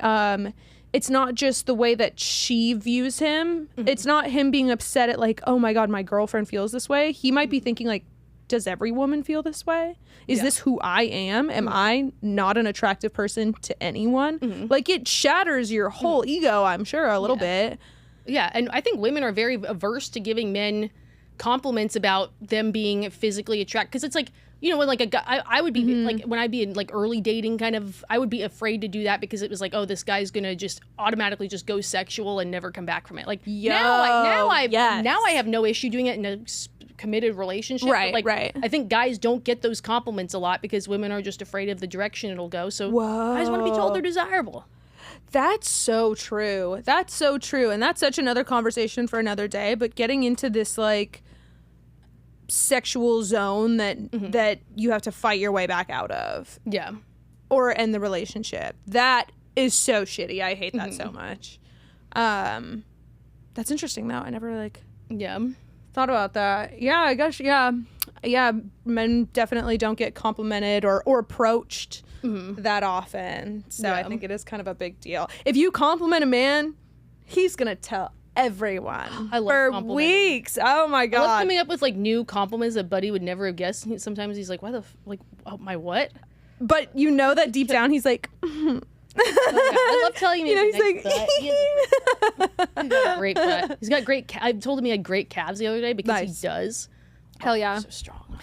Speaker 2: it's not just the way that she views him. It's not him being upset at like, oh my God, my girlfriend feels this way. He might be thinking like, does every woman feel this way? Is this who I am? Am I not an attractive person to anyone? Like, it shatters your whole ego, I'm sure, a little bit.
Speaker 1: Yeah, and I think women are very averse to giving men compliments about them being physically attractive, because it's like, you know, when like a guy, I would be like, when I'd be in like early dating kind of, I would be afraid to do that because it was like, oh, this guy's gonna just automatically just go sexual and never come back from it. Like now I have no issue doing it in a committed relationship.
Speaker 2: Right.
Speaker 1: I think guys don't get those compliments a lot because women are just afraid of the direction it'll go. So guys want to be told they're desirable.
Speaker 2: That's so true. And that's such another conversation for another day. But getting into this like sexual zone that you have to fight your way back out of.
Speaker 1: Yeah.
Speaker 2: Or end the relationship. That is so shitty. I hate that so much. That's interesting though. I never like thought about that. Yeah, I guess men definitely don't get complimented or approached that often. So I think it is kind of a big deal. If you compliment a man, he's gonna tell everyone for weeks. Oh my God. I love
Speaker 1: coming up with like new compliments that Buddy would never have guessed. Sometimes he's like, why the my what?
Speaker 2: But you know that deep down he's like
Speaker 1: I love telling him
Speaker 2: he's
Speaker 1: like he's got a great butt. He's got great I told him he had great calves the other day because he does.
Speaker 2: Hell yeah.
Speaker 1: So strong.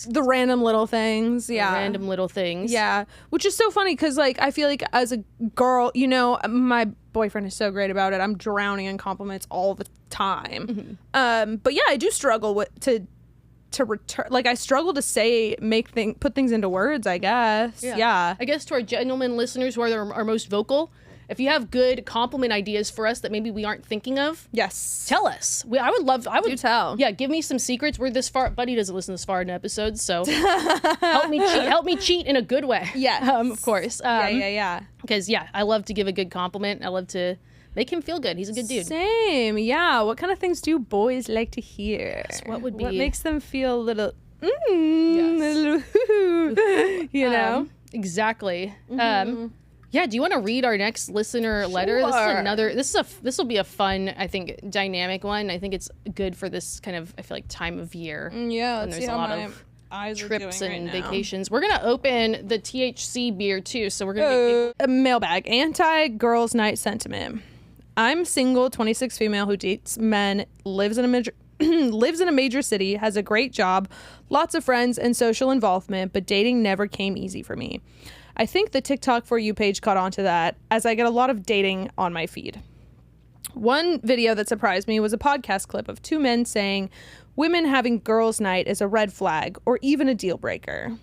Speaker 2: The random little things.
Speaker 1: Random little things.
Speaker 2: Yeah. Which is so funny because like I feel like as a girl, you know, my boyfriend is so great about it. I'm drowning in compliments all the time. But yeah, I do struggle to return, like I struggle to say, put things into words, I guess. Yeah.
Speaker 1: I guess to our gentlemen listeners who are our most vocal, if you have good compliment ideas for us that maybe we aren't thinking of,
Speaker 2: yes,
Speaker 1: tell us. I would
Speaker 2: tell.
Speaker 1: Yeah, give me some secrets. We're this far. Buddy doesn't listen this far in episodes, so help me cheat in a good way.
Speaker 2: Yeah,
Speaker 1: of course.
Speaker 2: Yeah.
Speaker 1: Because I love to give a good compliment. I love to make him feel good. He's a good dude.
Speaker 2: Same. Yeah. What kind of things do boys like to hear?
Speaker 1: What
Speaker 2: makes them feel a little you know?
Speaker 1: Exactly. Yeah, do you want to read our next listener letter? This will be a fun, I think, dynamic one. I think it's good for this kind of, I feel like, time of year.
Speaker 2: Yeah,
Speaker 1: when there's a lot of trips and vacations. We're going to open the THC beer too, so we're going to
Speaker 2: a mailbag. Anti-girls' night sentiment. I'm single, 26 female who dates men, lives in a major city, has a great job, lots of friends and social involvement, but dating never came easy for me. I think the TikTok For You page caught on to that, as I get a lot of dating on my feed. One video that surprised me was a podcast clip of two men saying women having girls' night is a red flag or even a deal breaker.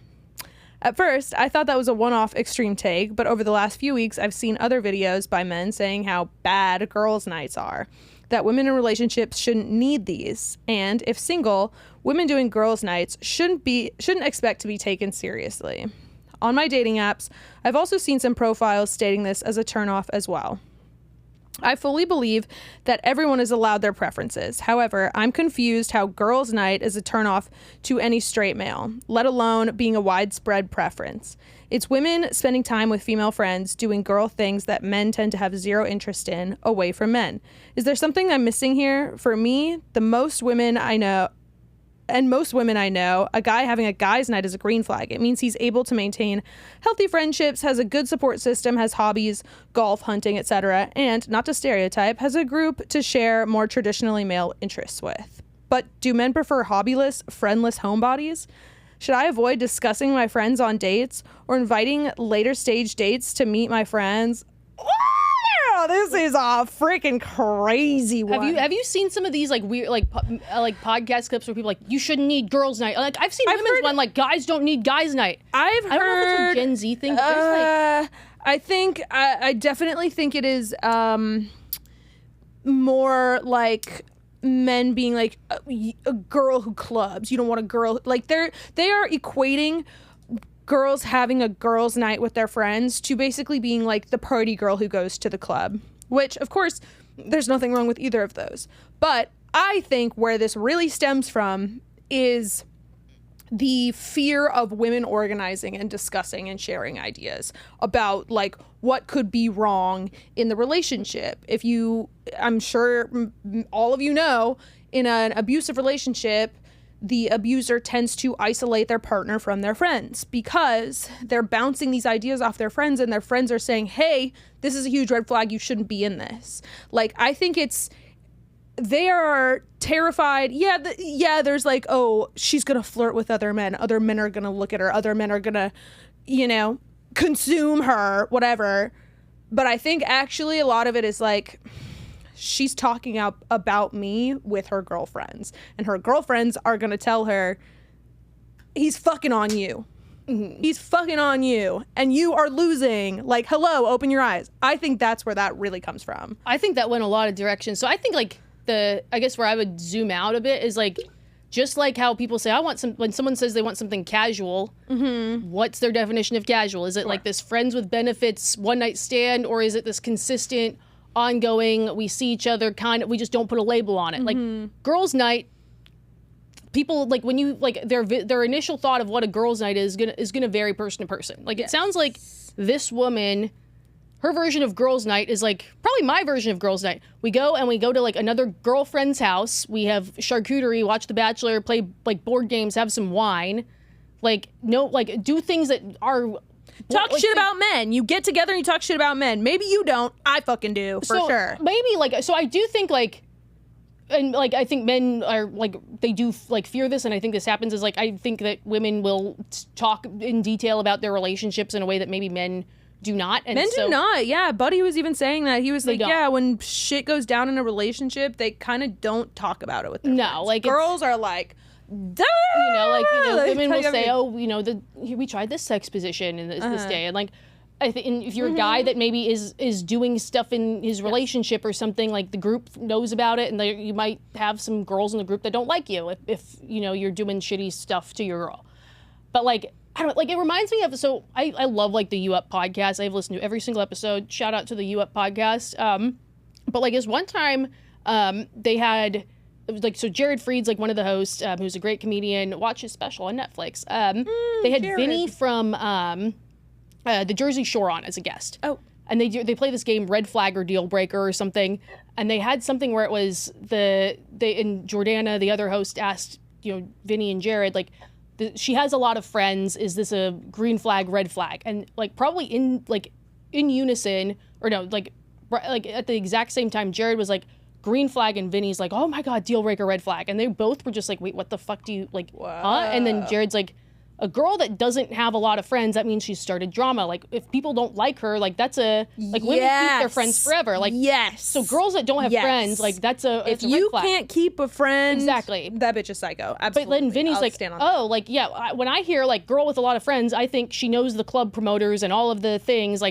Speaker 2: At first, I thought that was a one-off extreme take, but over the last few weeks, I've seen other videos by men saying how bad girls' nights are, that women in relationships shouldn't need these, and if single, women doing girls' nights shouldn't expect to be taken seriously. On my dating apps, I've also seen some profiles stating this as a turnoff as well. I fully believe that everyone is allowed their preferences. However, I'm confused how girls' night is a turnoff to any straight male, let alone being a widespread preference. It's women spending time with female friends doing girl things that men tend to have zero interest in, away from men. Is there something I'm missing here? For me, most women I know, a guy having a guy's night is a green flag. It means he's able to maintain healthy friendships, has a good support system, has hobbies, golf, hunting, etc., and, not to stereotype, has a group to share more traditionally male interests with. But do men prefer hobbyless, friendless homebodies? Should I avoid discussing my friends on dates or inviting later stage dates to meet my friends? Girl, this is a freaking crazy one.
Speaker 1: Have you seen some of these like weird like podcast clips where people like you shouldn't need girls' night? Like I've seen women's one like guys don't need guys' night.
Speaker 2: I don't know if it's
Speaker 1: a Gen Z thing.
Speaker 2: I definitely think it is more like men being like a girl who clubs. You don't want a girl like they are equating girls having a girls' night with their friends to basically being like the party girl who goes to the club, which of course there's nothing wrong with either of those. But I think where this really stems from is the fear of women organizing and discussing and sharing ideas about like what could be wrong in the relationship. I'm sure all of you know, in an abusive relationship, the abuser tends to isolate their partner from their friends because they're bouncing these ideas off their friends and their friends are saying, hey, this is a huge red flag. You shouldn't be in this. Like, I think they are terrified. Yeah, there's like, oh, she's going to flirt with other men. Other men are going to look at her. Other men are going to, consume her, whatever. But I think actually a lot of it is like, she's talking about me with her girlfriends, and her girlfriends are going to tell her, he's fucking on you. Mm-hmm. He's fucking on you, and you are losing. Like, hello, open your eyes. I think that's where that really comes from.
Speaker 1: I think that went a lot of directions. So I think, like, I guess where I would zoom out a bit is, like, just like how people say, when someone says they want something casual, mm-hmm. What's their definition of casual? Is it like this friends with benefits, one-night stand, or is it this consistent, ongoing, we see each other we just don't put a label on it? Mm-hmm. Like girls' night, people like when you like their initial thought of what a girls' night is gonna vary person to person. Like, yes. It sounds like this woman, her version of girls' night is like probably my version of girls' night. We go to like another girlfriend's house, we have charcuterie, watch The Bachelor, play like board games, have some wine, do things that are
Speaker 2: talk shit about men. You get together and you talk shit about men. Maybe you don't. I fucking do, for sure.
Speaker 1: Maybe, so I do think, and, I think men are, they do, fear this, and I think this happens, is, I think that women will talk in detail about their relationships in a way that maybe men do not. And
Speaker 2: men do not, yeah. Buddy was even saying that. He was like, yeah, when shit goes down in a relationship, they kind of don't talk about it with their friends. Girls are like, duh!
Speaker 1: Women will say, oh, we tried this sex position in this day. And, I think if you're a guy that maybe is doing stuff in his relationship or something, the group knows about it, and you might have some girls in the group that don't like you if you're doing shitty stuff to your girl. But, I don't, it reminds me of, so I love, the U Up podcast. I've listened to every single episode. Shout out to the U Up podcast. But, this one time, they had... so Jared Freed's one of the hosts, who's a great comedian. Watch his special on Netflix. They had Jared. Vinny from the Jersey Shore on as a guest. Oh, and they play this game, Red Flag or Deal Breaker or something. And they had something where it was and Jordana, the other host, asked Vinny and Jared, she has a lot of friends. Is this a green flag, red flag? And probably in unison, or no, at the exact same time, Jared was like, green flag, and Vinny's like, oh my god, deal breaker, red flag. And they both were just like, wait, what the fuck do you huh? And then Jared's like, a girl that doesn't have a lot of friends, that means she's started drama. If people don't like her, that's a women keep their friends forever.
Speaker 2: Yes.
Speaker 1: So girls that don't have friends, that's a
Speaker 2: if you can't keep a friend,
Speaker 1: exactly,
Speaker 2: that bitch is psycho. Absolutely.
Speaker 1: But then Vinny's when I hear girl with a lot of friends, I think she knows the club promoters and all of the things.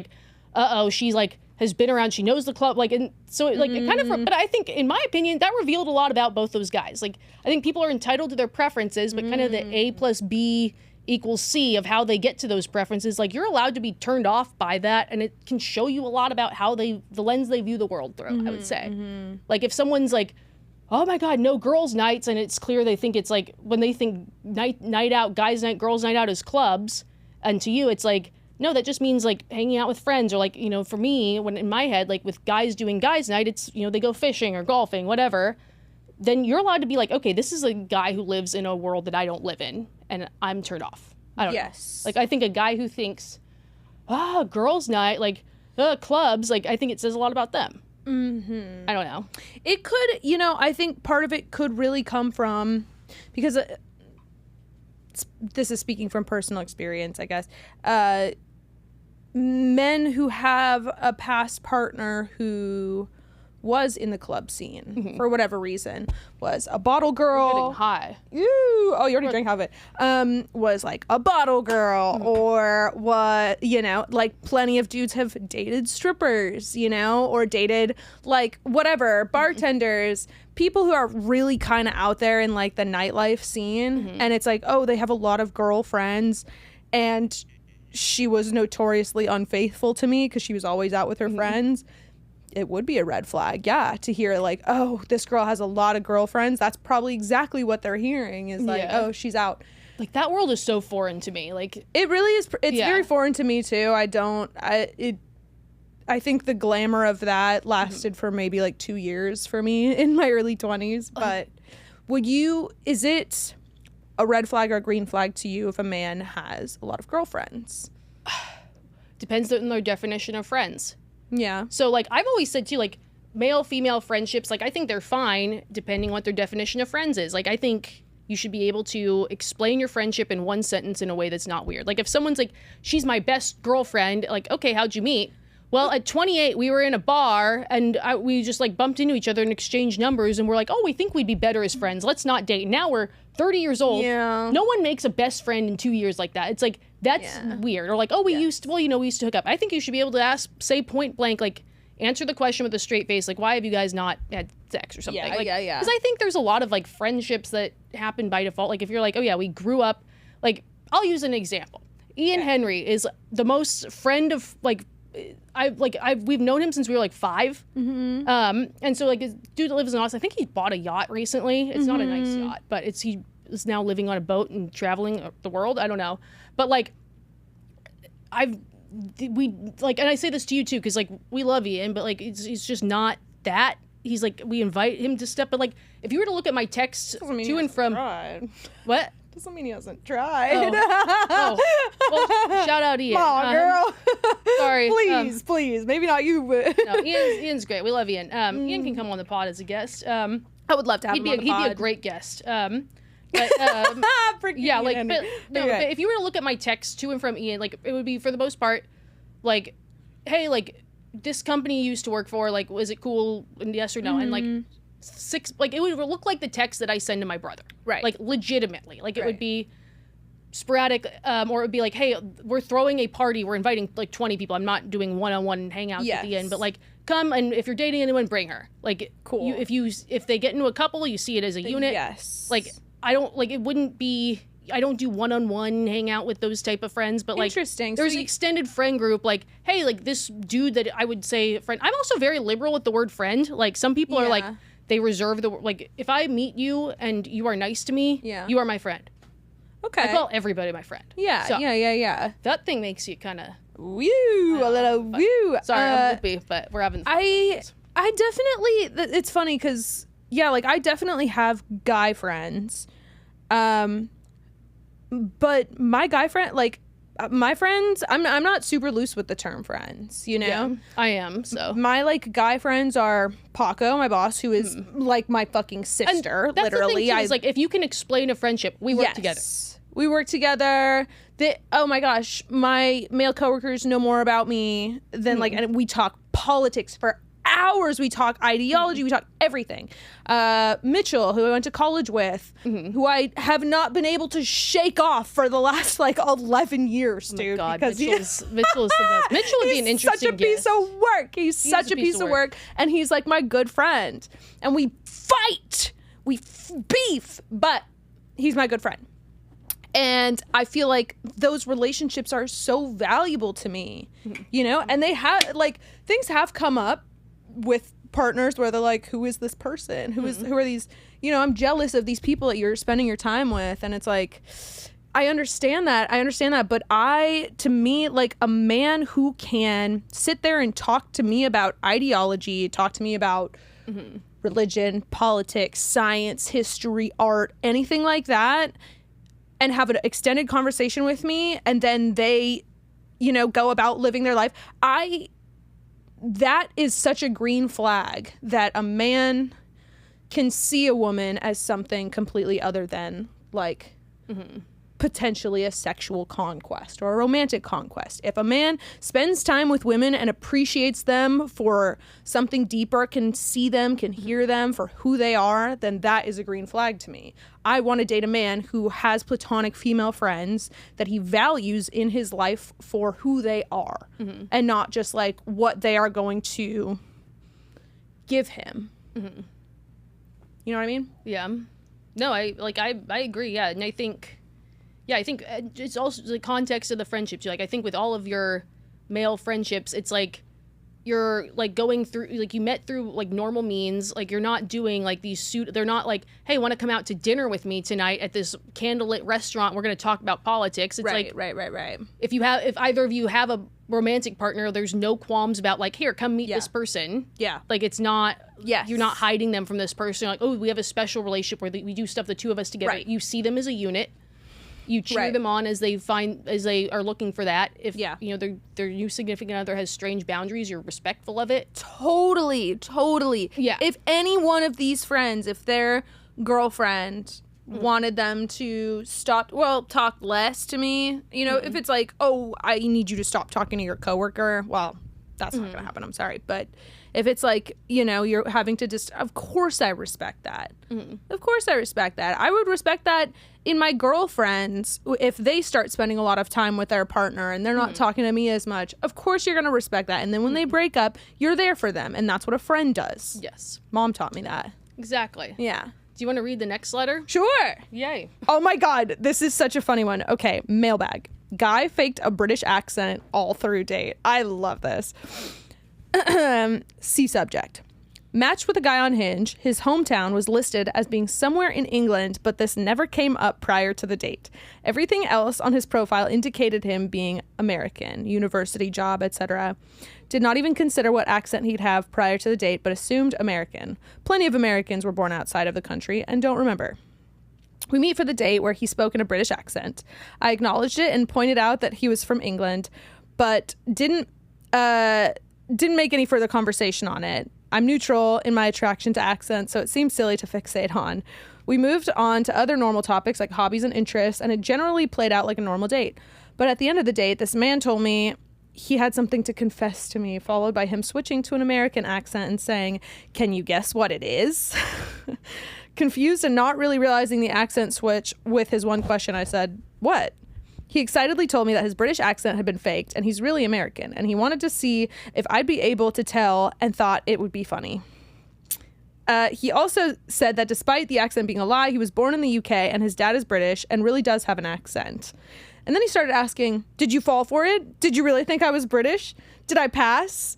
Speaker 1: She's has been around, she knows the club, and so it kind of, but I think, in my opinion, that revealed a lot about both those guys. I think people are entitled to their preferences, but kind of the A plus B equals C of how they get to those preferences, you're allowed to be turned off by that, and it can show you a lot about how the lens they view the world through, I would say. If someone's oh my god, no girls' nights, and it's clear they think it's when they think night out, guys' night, girls' night out is clubs, and to you it's no, that just means hanging out with friends, or for me, when in my head, with guys doing guys' night, it's, they go fishing or golfing, whatever. Then you're allowed to be okay, this is a guy who lives in a world that I don't live in, and I'm turned off. I don't know. I think a guy who thinks, girls' night, clubs, I think it says a lot about them. Mm-hmm. I don't know.
Speaker 2: It could, I think part of it could really come from, because this is speaking from personal experience, I guess. men who have a past partner who was in the club scene for whatever reason, was a bottle girl.
Speaker 1: Getting high.
Speaker 2: You already drank half of it. Was like a bottle girl, or what, you know, like plenty of dudes have dated strippers, you know, or dated like whatever, bartenders, people who are really kind of out there in like the nightlife scene. And it's like, oh, they have a lot of girlfriends, and she was notoriously unfaithful to me because she was always out with her friends. It would be a red flag, yeah, to hear like, oh, this girl has a lot of girlfriends. That's probably exactly what they're hearing is like, oh, she's out.
Speaker 1: Like, that world is so foreign to me. Like,
Speaker 2: it really is. It's very foreign to me too. I think the glamour of that lasted for maybe like 2 years for me in my early 20s. But is it a red flag or a green flag to you if a man has a lot of girlfriends?
Speaker 1: Depends on their definition of friends.
Speaker 2: Yeah.
Speaker 1: So, like, I've always said, too, like, male-female friendships, like, I think they're fine depending on what their definition of friends is. Like, I think you should be able to explain your friendship in one sentence in a way that's not weird. Like, if someone's like, she's my best girlfriend, like, okay, how'd you meet? Well, at 28, we were in a bar, and we just, like, bumped into each other and exchanged numbers, and we're like, oh, we think we'd be better as friends. Let's not date. Now we're 30 years old.
Speaker 2: Yeah.
Speaker 1: No one makes a best friend in 2 years like that. It's like, that's weird. Or like, oh, we used to hook up. I think you should be able to say point blank, like, answer the question with a straight face, like, why have you guys not had sex or something? Because I think there's a lot of, like, friendships that happen by default. Like, if you're like, oh, yeah, we grew up, like, I'll use an example. Ian Henry is the most friend of, like, we've known him since we were like 5. And so, like, this dude that lives in Austin, I think he bought a yacht recently. It's not a nice yacht, but he is now living on a boat and traveling the world. I don't know. But, like, and I say this to you too, because, like, we love Ian, but, like, he's just not that. He's like, we invite him to step, but, like, if you were to look at my texts to and from, what?
Speaker 2: Doesn't mean he hasn't tried.
Speaker 1: Well, shout out Ian.
Speaker 2: Aw, girl.
Speaker 1: Sorry.
Speaker 2: Please. Maybe not you, but
Speaker 1: no, Ian's great. We love Ian. Ian can come on the pod as a guest. I
Speaker 2: would love to have him on the pod.
Speaker 1: He'd be a great guest. But yeah, like, but if you were to look at my texts to and from Ian, like, it would be for the most part, like, hey, like, this company you used to work for, like, was it cool? And yes or no? And like, it would look like the text that I send to my brother,
Speaker 2: right?
Speaker 1: Like, legitimately, like, it would be sporadic, or it would be like, hey, we're throwing a party, we're inviting like 20 people. I'm not doing one-on-one hangouts at the end, but like, come, and if you're dating anyone, bring her. Like, cool. If they get into a couple, you see it as a unit.
Speaker 2: Yes.
Speaker 1: Like, I don't, like, it wouldn't be, I don't do one-on-one hangout with those type of friends, but, like,
Speaker 2: interesting.
Speaker 1: There's an extended friend group, like, hey, like, this dude that I would say friend. I'm also very liberal with the word friend. Like, some people are like, they reserve the, like, if I meet you and you are nice to me, you are my friend.
Speaker 2: Okay.
Speaker 1: I call everybody my friend.
Speaker 2: Yeah, so, yeah.
Speaker 1: That thing makes you kind of,
Speaker 2: woo, a little woo.
Speaker 1: Sorry, I'm loopy, but we're having fun.
Speaker 2: I definitely, it's funny because, yeah, like, I definitely have guy friends. But my guy friend, like, my friends, I'm not super loose with the term friends, you know?
Speaker 1: Yeah, I am, so.
Speaker 2: My, like, guy friends are Paco, my boss, who is, like, my fucking sister,
Speaker 1: and that's
Speaker 2: literally.
Speaker 1: The thing, too, is, like, if you can explain a friendship, we work together.
Speaker 2: We work together. Oh my gosh, my male coworkers know more about me than, like, and we talk politics for hours. We talk ideology. We talk everything. Mitchell, who I went to college with, who I have not been able to shake off for the last, like, 11 years, dude.
Speaker 1: Oh my God, Mitchell is the best. Mitchell would be an interesting
Speaker 2: guest. He's such a piece of work. He's such a piece of work. And he's, like, my good friend. And we fight. We beef. But he's my good friend. And I feel like those relationships are so valuable to me, you know? And they have, like, things have come up with partners where they're like, who is this person? Who are these, you know, I'm jealous of these people that you're spending your time with. And it's like, I understand that. But to me, like, a man who can sit there and talk to me about ideology, talk to me about religion, politics, science, history, art, anything like that, and have an extended conversation with me, and then they, you know, go about living their life. That is such a green flag that a man can see a woman as something completely other than, like, potentially a sexual conquest or a romantic conquest. If a man spends time with women and appreciates them for something deeper, can see them, can hear them for who they are, then that is a green flag to me. I want to date a man who has platonic female friends that he values in his life for who they are, and not just like what they are going to give him. You know what I mean?
Speaker 1: Yeah. No, I agree. Yeah. And I think it's also the context of the friendships. Like, I think with all of your male friendships, it's like you're like going through, like you met through like normal means. Like, you're not doing like they're not like, hey, want to come out to dinner with me tonight at this candlelit restaurant? We're going to talk about politics. It's
Speaker 2: right.
Speaker 1: If either of you have a romantic partner, there's no qualms about like, here, come meet this person.
Speaker 2: Yeah.
Speaker 1: Like, it's not,
Speaker 2: yes,
Speaker 1: you're not hiding them from this person. You're like, oh, we have a special relationship where we do stuff, the two of us together.
Speaker 2: Right.
Speaker 1: You see them as a unit. You cheer them on as they are looking for that. If you know their new significant other has strange boundaries, you're respectful of it.
Speaker 2: Totally. Yeah. If any one of these friends, if their girlfriend wanted them to talk less to me, you know, if it's like, oh, I need you to stop talking to your coworker, well, that's not gonna happen. I'm sorry, but if it's like, you know, you're having to of course I respect that. Of course I respect that. I would respect that in my girlfriends if they start spending a lot of time with their partner and they're not talking to me as much. Of course you're going to respect that. And then when they break up, you're there for them. And that's what a friend does.
Speaker 1: Yes.
Speaker 2: Mom taught me that.
Speaker 1: Exactly.
Speaker 2: Yeah.
Speaker 1: Do you want to read the next letter?
Speaker 2: Sure.
Speaker 1: Yay.
Speaker 2: Oh my God. This is such a funny one. Okay. Mailbag. Guy faked a British accent all through date. I love this. See subject. Matched with a guy on Hinge. His hometown was listed as being somewhere in England, but this never came up prior to the date. Everything else on his profile indicated him being American, university, job, etc. Did not even consider what accent he'd have prior to the date, but assumed American. Plenty of Americans were born outside of the country and don't remember. We meet for the date where he spoke in a British accent. I acknowledged it and pointed out that he was from England, but didn't make any further conversation on it. I'm neutral in my attraction to accents, so it seems silly to fixate on. We moved on to other normal topics like hobbies and interests, and it generally played out like a normal date. But at the end of the date, this man told me he had something to confess to me, followed by him switching to an American accent and saying, "Can you guess what it is?" Confused and not really realizing the accent switch with his one question, I said, "What?" He excitedly told me that his British accent had been faked and he's really American, and he wanted to see if I'd be able to tell and thought it would be funny. He also said that despite the accent being a lie, he was born in the UK and his dad is British and really does have an accent. And then he started asking, did you fall for it? Did you really think I was British? Did I pass?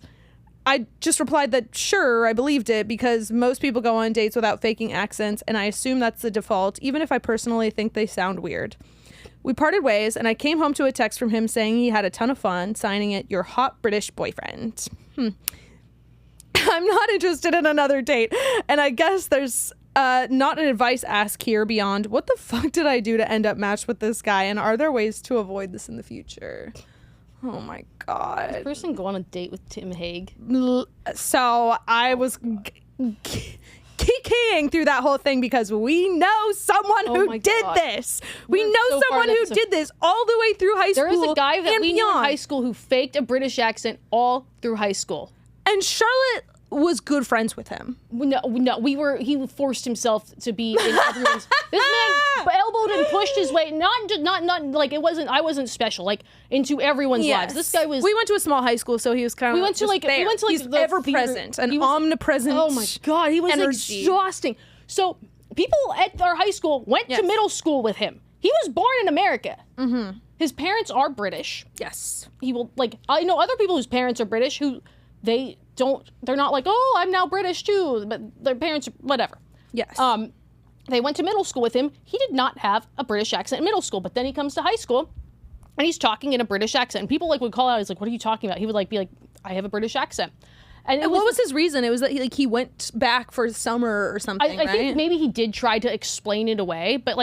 Speaker 2: I just replied that sure, I believed it because most people go on dates without faking accents, and I assume that's the default, even if I personally think they sound weird. We parted ways, and I came home to a text from him saying he had a ton of fun, signing it, your hot British boyfriend. I'm not interested in another date, and I guess there's not an advice ask here beyond, what the fuck did I do to end up matched with this guy, and are there ways to avoid this in the future? Oh my God.
Speaker 1: Did this person go on a date with Tim Hague?
Speaker 2: So I was keying through that whole thing because we know someone who did this. We know someone who did this all the way through high school.
Speaker 1: There is a guy that we knew in high school who faked a British accent all through high school.
Speaker 2: And Charlotte was good friends with him.
Speaker 1: No, he forced himself to be in everyone's. This man elbowed and pushed his way, not like it wasn't. I wasn't special, like into everyone's lives. This guy was.
Speaker 2: We went to a small high school, so he was kind of.
Speaker 1: We went to like
Speaker 2: he's ever present, an omnipresent.
Speaker 1: Oh my God, he was exhausting. So people at our high school went to middle school with him. He was born in America. Mm-hmm. His parents are British.
Speaker 2: Yes.
Speaker 1: He will I know other people whose parents are British who they're not like, oh, I'm now British too, but their parents, whatever.
Speaker 2: Yes.
Speaker 1: They went to middle school with him. He did not have a British accent in middle school, but then he comes to high school and he's talking in a British accent. And people would call out, he's like, what are you talking about? He would be like, I have a British accent. And
Speaker 2: what was his reason? It was that he went back for summer or something,
Speaker 1: I think maybe he did try to explain it away, but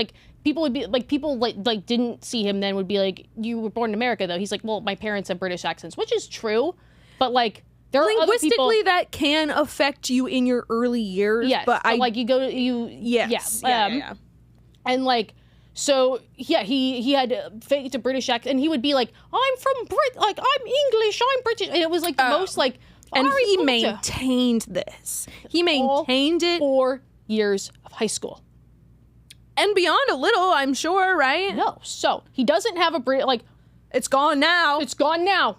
Speaker 1: people would be people didn't see him then would be like, you were born in America though. He's like, well, my parents have British accents, which is true, but there are
Speaker 2: linguistically
Speaker 1: other people,
Speaker 2: that can affect you in your early years.
Speaker 1: Yes,
Speaker 2: but
Speaker 1: you go to you.
Speaker 2: Yes, yeah.
Speaker 1: And So yeah, he had faked a British accent, and he would be like, "I'm from like I'm English, I'm British," and it was like the most like.
Speaker 2: And he maintained this. He maintained it
Speaker 1: 4 years of high school.
Speaker 2: And beyond a little, I'm sure, right?
Speaker 1: No. So he doesn't have a like.
Speaker 2: It's gone now.
Speaker 1: It's gone now.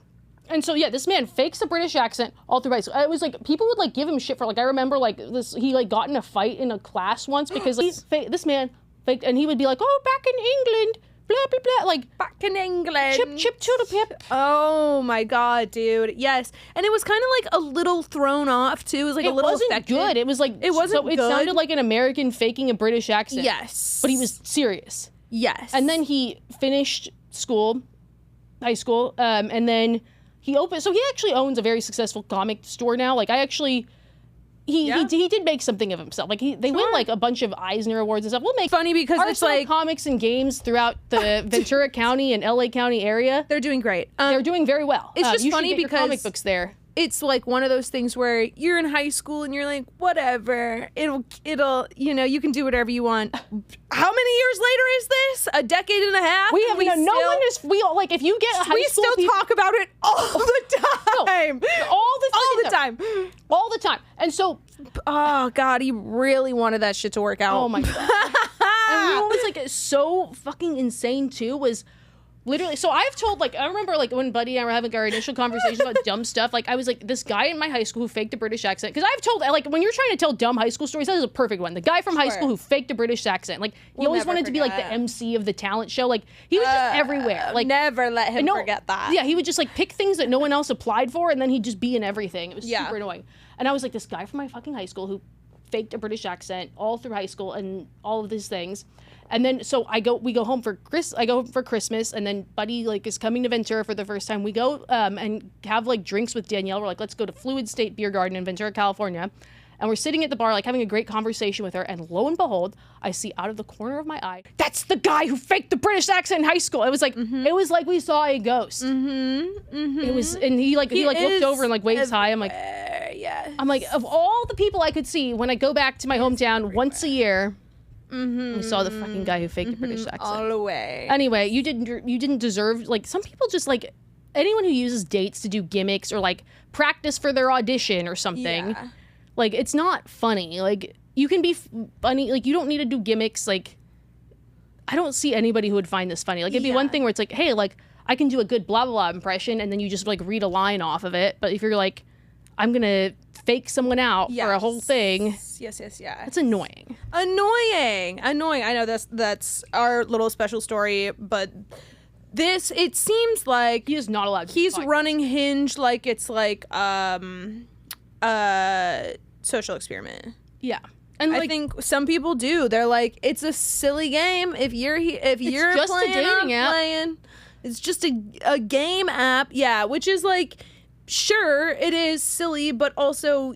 Speaker 1: And so yeah, this man fakes a British accent all through high school. It was like people would like give him shit for like I remember like this. He like got in a fight in a class once because like, this man faked, and he would be like, "Oh, back in England, blah blah blah," like
Speaker 2: back in England,
Speaker 1: chip chip to the pip.
Speaker 2: Oh my god, dude, yes. And it was kind of like a little thrown off too. It was like a little
Speaker 1: wasn't
Speaker 2: affected.
Speaker 1: good. It was like
Speaker 2: it wasn't.
Speaker 1: So it sounded like an American faking a British accent.
Speaker 2: Yes,
Speaker 1: but he was serious.
Speaker 2: Yes,
Speaker 1: and then he finished high school, and then. He actually owns a very successful comic store now. Like he did make something of himself. Like they win like a bunch of Eisner Awards and stuff. We'll make
Speaker 2: funny because it's like
Speaker 1: comics and games throughout the Ventura County and LA County area.
Speaker 2: They're doing great.
Speaker 1: They're doing very well.
Speaker 2: It's just
Speaker 1: you
Speaker 2: funny
Speaker 1: should get
Speaker 2: because
Speaker 1: your comic books there.
Speaker 2: It's like one of those things where you're in high school and you're like, whatever, it'll, you can do whatever you want. How many years later is this? A decade and a half?
Speaker 1: If you get high school
Speaker 2: still talk about it all the time.
Speaker 1: All the time. And so,
Speaker 2: oh God, he really wanted that shit to work out.
Speaker 1: Oh my God. And you know what was like so fucking insane too was. Literally, so I've told, like, I remember, like, when Buddy and I were having our initial conversation about dumb stuff, like, I was like, this guy in my high school who faked a British accent, because I've told, like, when you're trying to tell dumb high school stories, that is a perfect one. The guy from high school who faked a British accent, like, he always wanted to be, like, the MC of the talent show, like, he was just everywhere. Like,
Speaker 2: never let him forget that.
Speaker 1: Yeah, he would just, like, pick things that no one else applied for, and then he'd just be in everything. It was super annoying. And I was like, this guy from my fucking high school who faked a British accent all through high school and all of these things. And then, so we go home for Christmas, and then Buddy, like, is coming to Ventura for the first time. We go and have, like, drinks with Danielle. We're like, let's go to Fluid State Beer Garden in Ventura, California. And we're sitting at the bar, like, having a great conversation with her. And lo and behold, I see out of the corner of my eye, that's the guy who faked the British accent in high school. It was like, it was like we saw a ghost. It was, and he looked over and, like, waves high. I'm like,
Speaker 2: yes.
Speaker 1: I'm like, of all the people I could see when I go back to my hometown once a year, we saw the fucking guy who faked the British accent.
Speaker 2: All the way.
Speaker 1: Anyway, you didn't deserve, like, some people just, like, anyone who uses dates to do gimmicks or, like, practice for their audition or something, like, it's not funny. Like, you can be funny, like, you don't need to do gimmicks. Like, I don't see anybody who would find this funny. Like, it'd be one thing where it's like, hey, like, I can do a good blah blah blah impression, and then you just, like, read a line off of it. But if you're like, I'm gonna fake someone out for a whole thing.
Speaker 2: Yes.
Speaker 1: It's annoying.
Speaker 2: Annoying. I know that's our little special story, but this, it seems like
Speaker 1: he is not allowed to
Speaker 2: he's running Hinge like it's like social experiment.
Speaker 1: Yeah. And
Speaker 2: I think some people do. They're like, it's a silly game. If you're
Speaker 1: just
Speaker 2: playing,
Speaker 1: a dating app.
Speaker 2: Playing, it's just a game app. Yeah, which is like, sure, it is silly, but also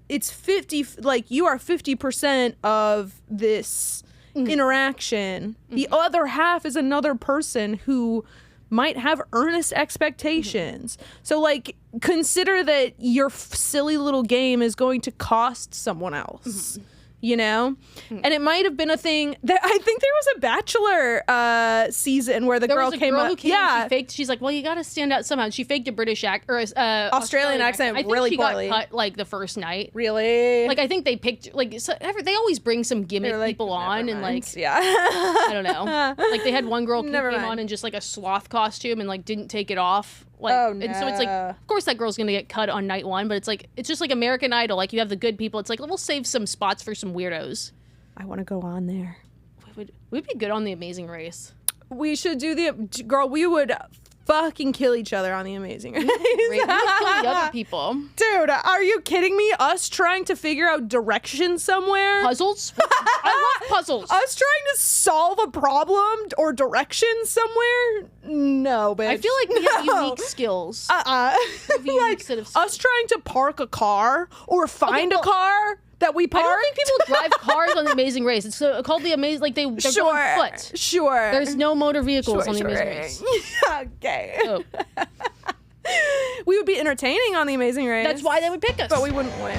Speaker 2: it's 50, like, you are 50% of this interaction. The other half is another person who might have earnest expectations. So, like, consider that your silly little game is going to cost someone else. You know? And it might have been a thing that I think there was a Bachelor season where there was a girl
Speaker 1: who came and she faked. She's like, well, you got to stand out somehow. And she faked a British Australian accent
Speaker 2: really poorly.
Speaker 1: I think she got cut, like, the first night.
Speaker 2: Really?
Speaker 1: Like, I think they picked, like, they always bring some gimmick people on and, like,
Speaker 2: I
Speaker 1: don't know. Like, they had one girl who came on in just, like, a sloth costume and, like, didn't take it off. Like, and so it's like, of course that girl's gonna get cut on night one, but it's like, it's just like American Idol. Like, you have the good people. It's like, we'll save some spots for some weirdos.
Speaker 2: I want to go on there.
Speaker 1: We'd be good on The Amazing Race.
Speaker 2: We should do we would fucking kill each other on The Amazing Race.
Speaker 1: We would kill the other people.
Speaker 2: Dude, are you kidding me? Us trying to figure out directions somewhere?
Speaker 1: Puzzles? I love puzzles.
Speaker 2: Us trying to solve a problem or directions somewhere? No, bitch.
Speaker 1: I feel like we have unique skills.
Speaker 2: Like, us trying to park a car or find a car that we park.
Speaker 1: I don't think people drive cars on The Amazing Race. It's called The Amazing, like, they're going foot.
Speaker 2: Sure.
Speaker 1: There's no motor vehicles on The Amazing Race.
Speaker 2: Okay.
Speaker 1: Oh.
Speaker 2: We would be, entertaining on The Amazing Race.
Speaker 1: That's why they would pick us.
Speaker 2: But we wouldn't win.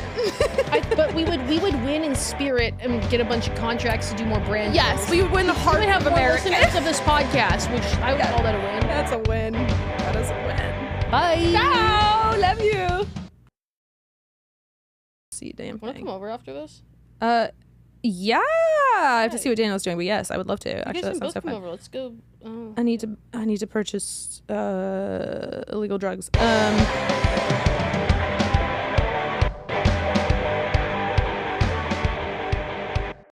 Speaker 1: But we would win in spirit and get a bunch of contracts to do more brand
Speaker 2: Yes,
Speaker 1: deals.
Speaker 2: we would win the heart
Speaker 1: We would have
Speaker 2: of
Speaker 1: more
Speaker 2: America.
Speaker 1: listeners of this podcast, which I would call that a win.
Speaker 2: That's a win. That is a win.
Speaker 1: Bye.
Speaker 2: Ciao. Love you. See you, damn
Speaker 1: Want to
Speaker 2: thing.
Speaker 1: come over after this?
Speaker 2: Yeah. I have to see what Daniel's doing, but yes, I would love to.
Speaker 1: You
Speaker 2: Actually,
Speaker 1: guys
Speaker 2: that
Speaker 1: can
Speaker 2: sounds so
Speaker 1: both come
Speaker 2: fun.
Speaker 1: over. Let's go. Oh.
Speaker 2: I need to purchase illegal drugs.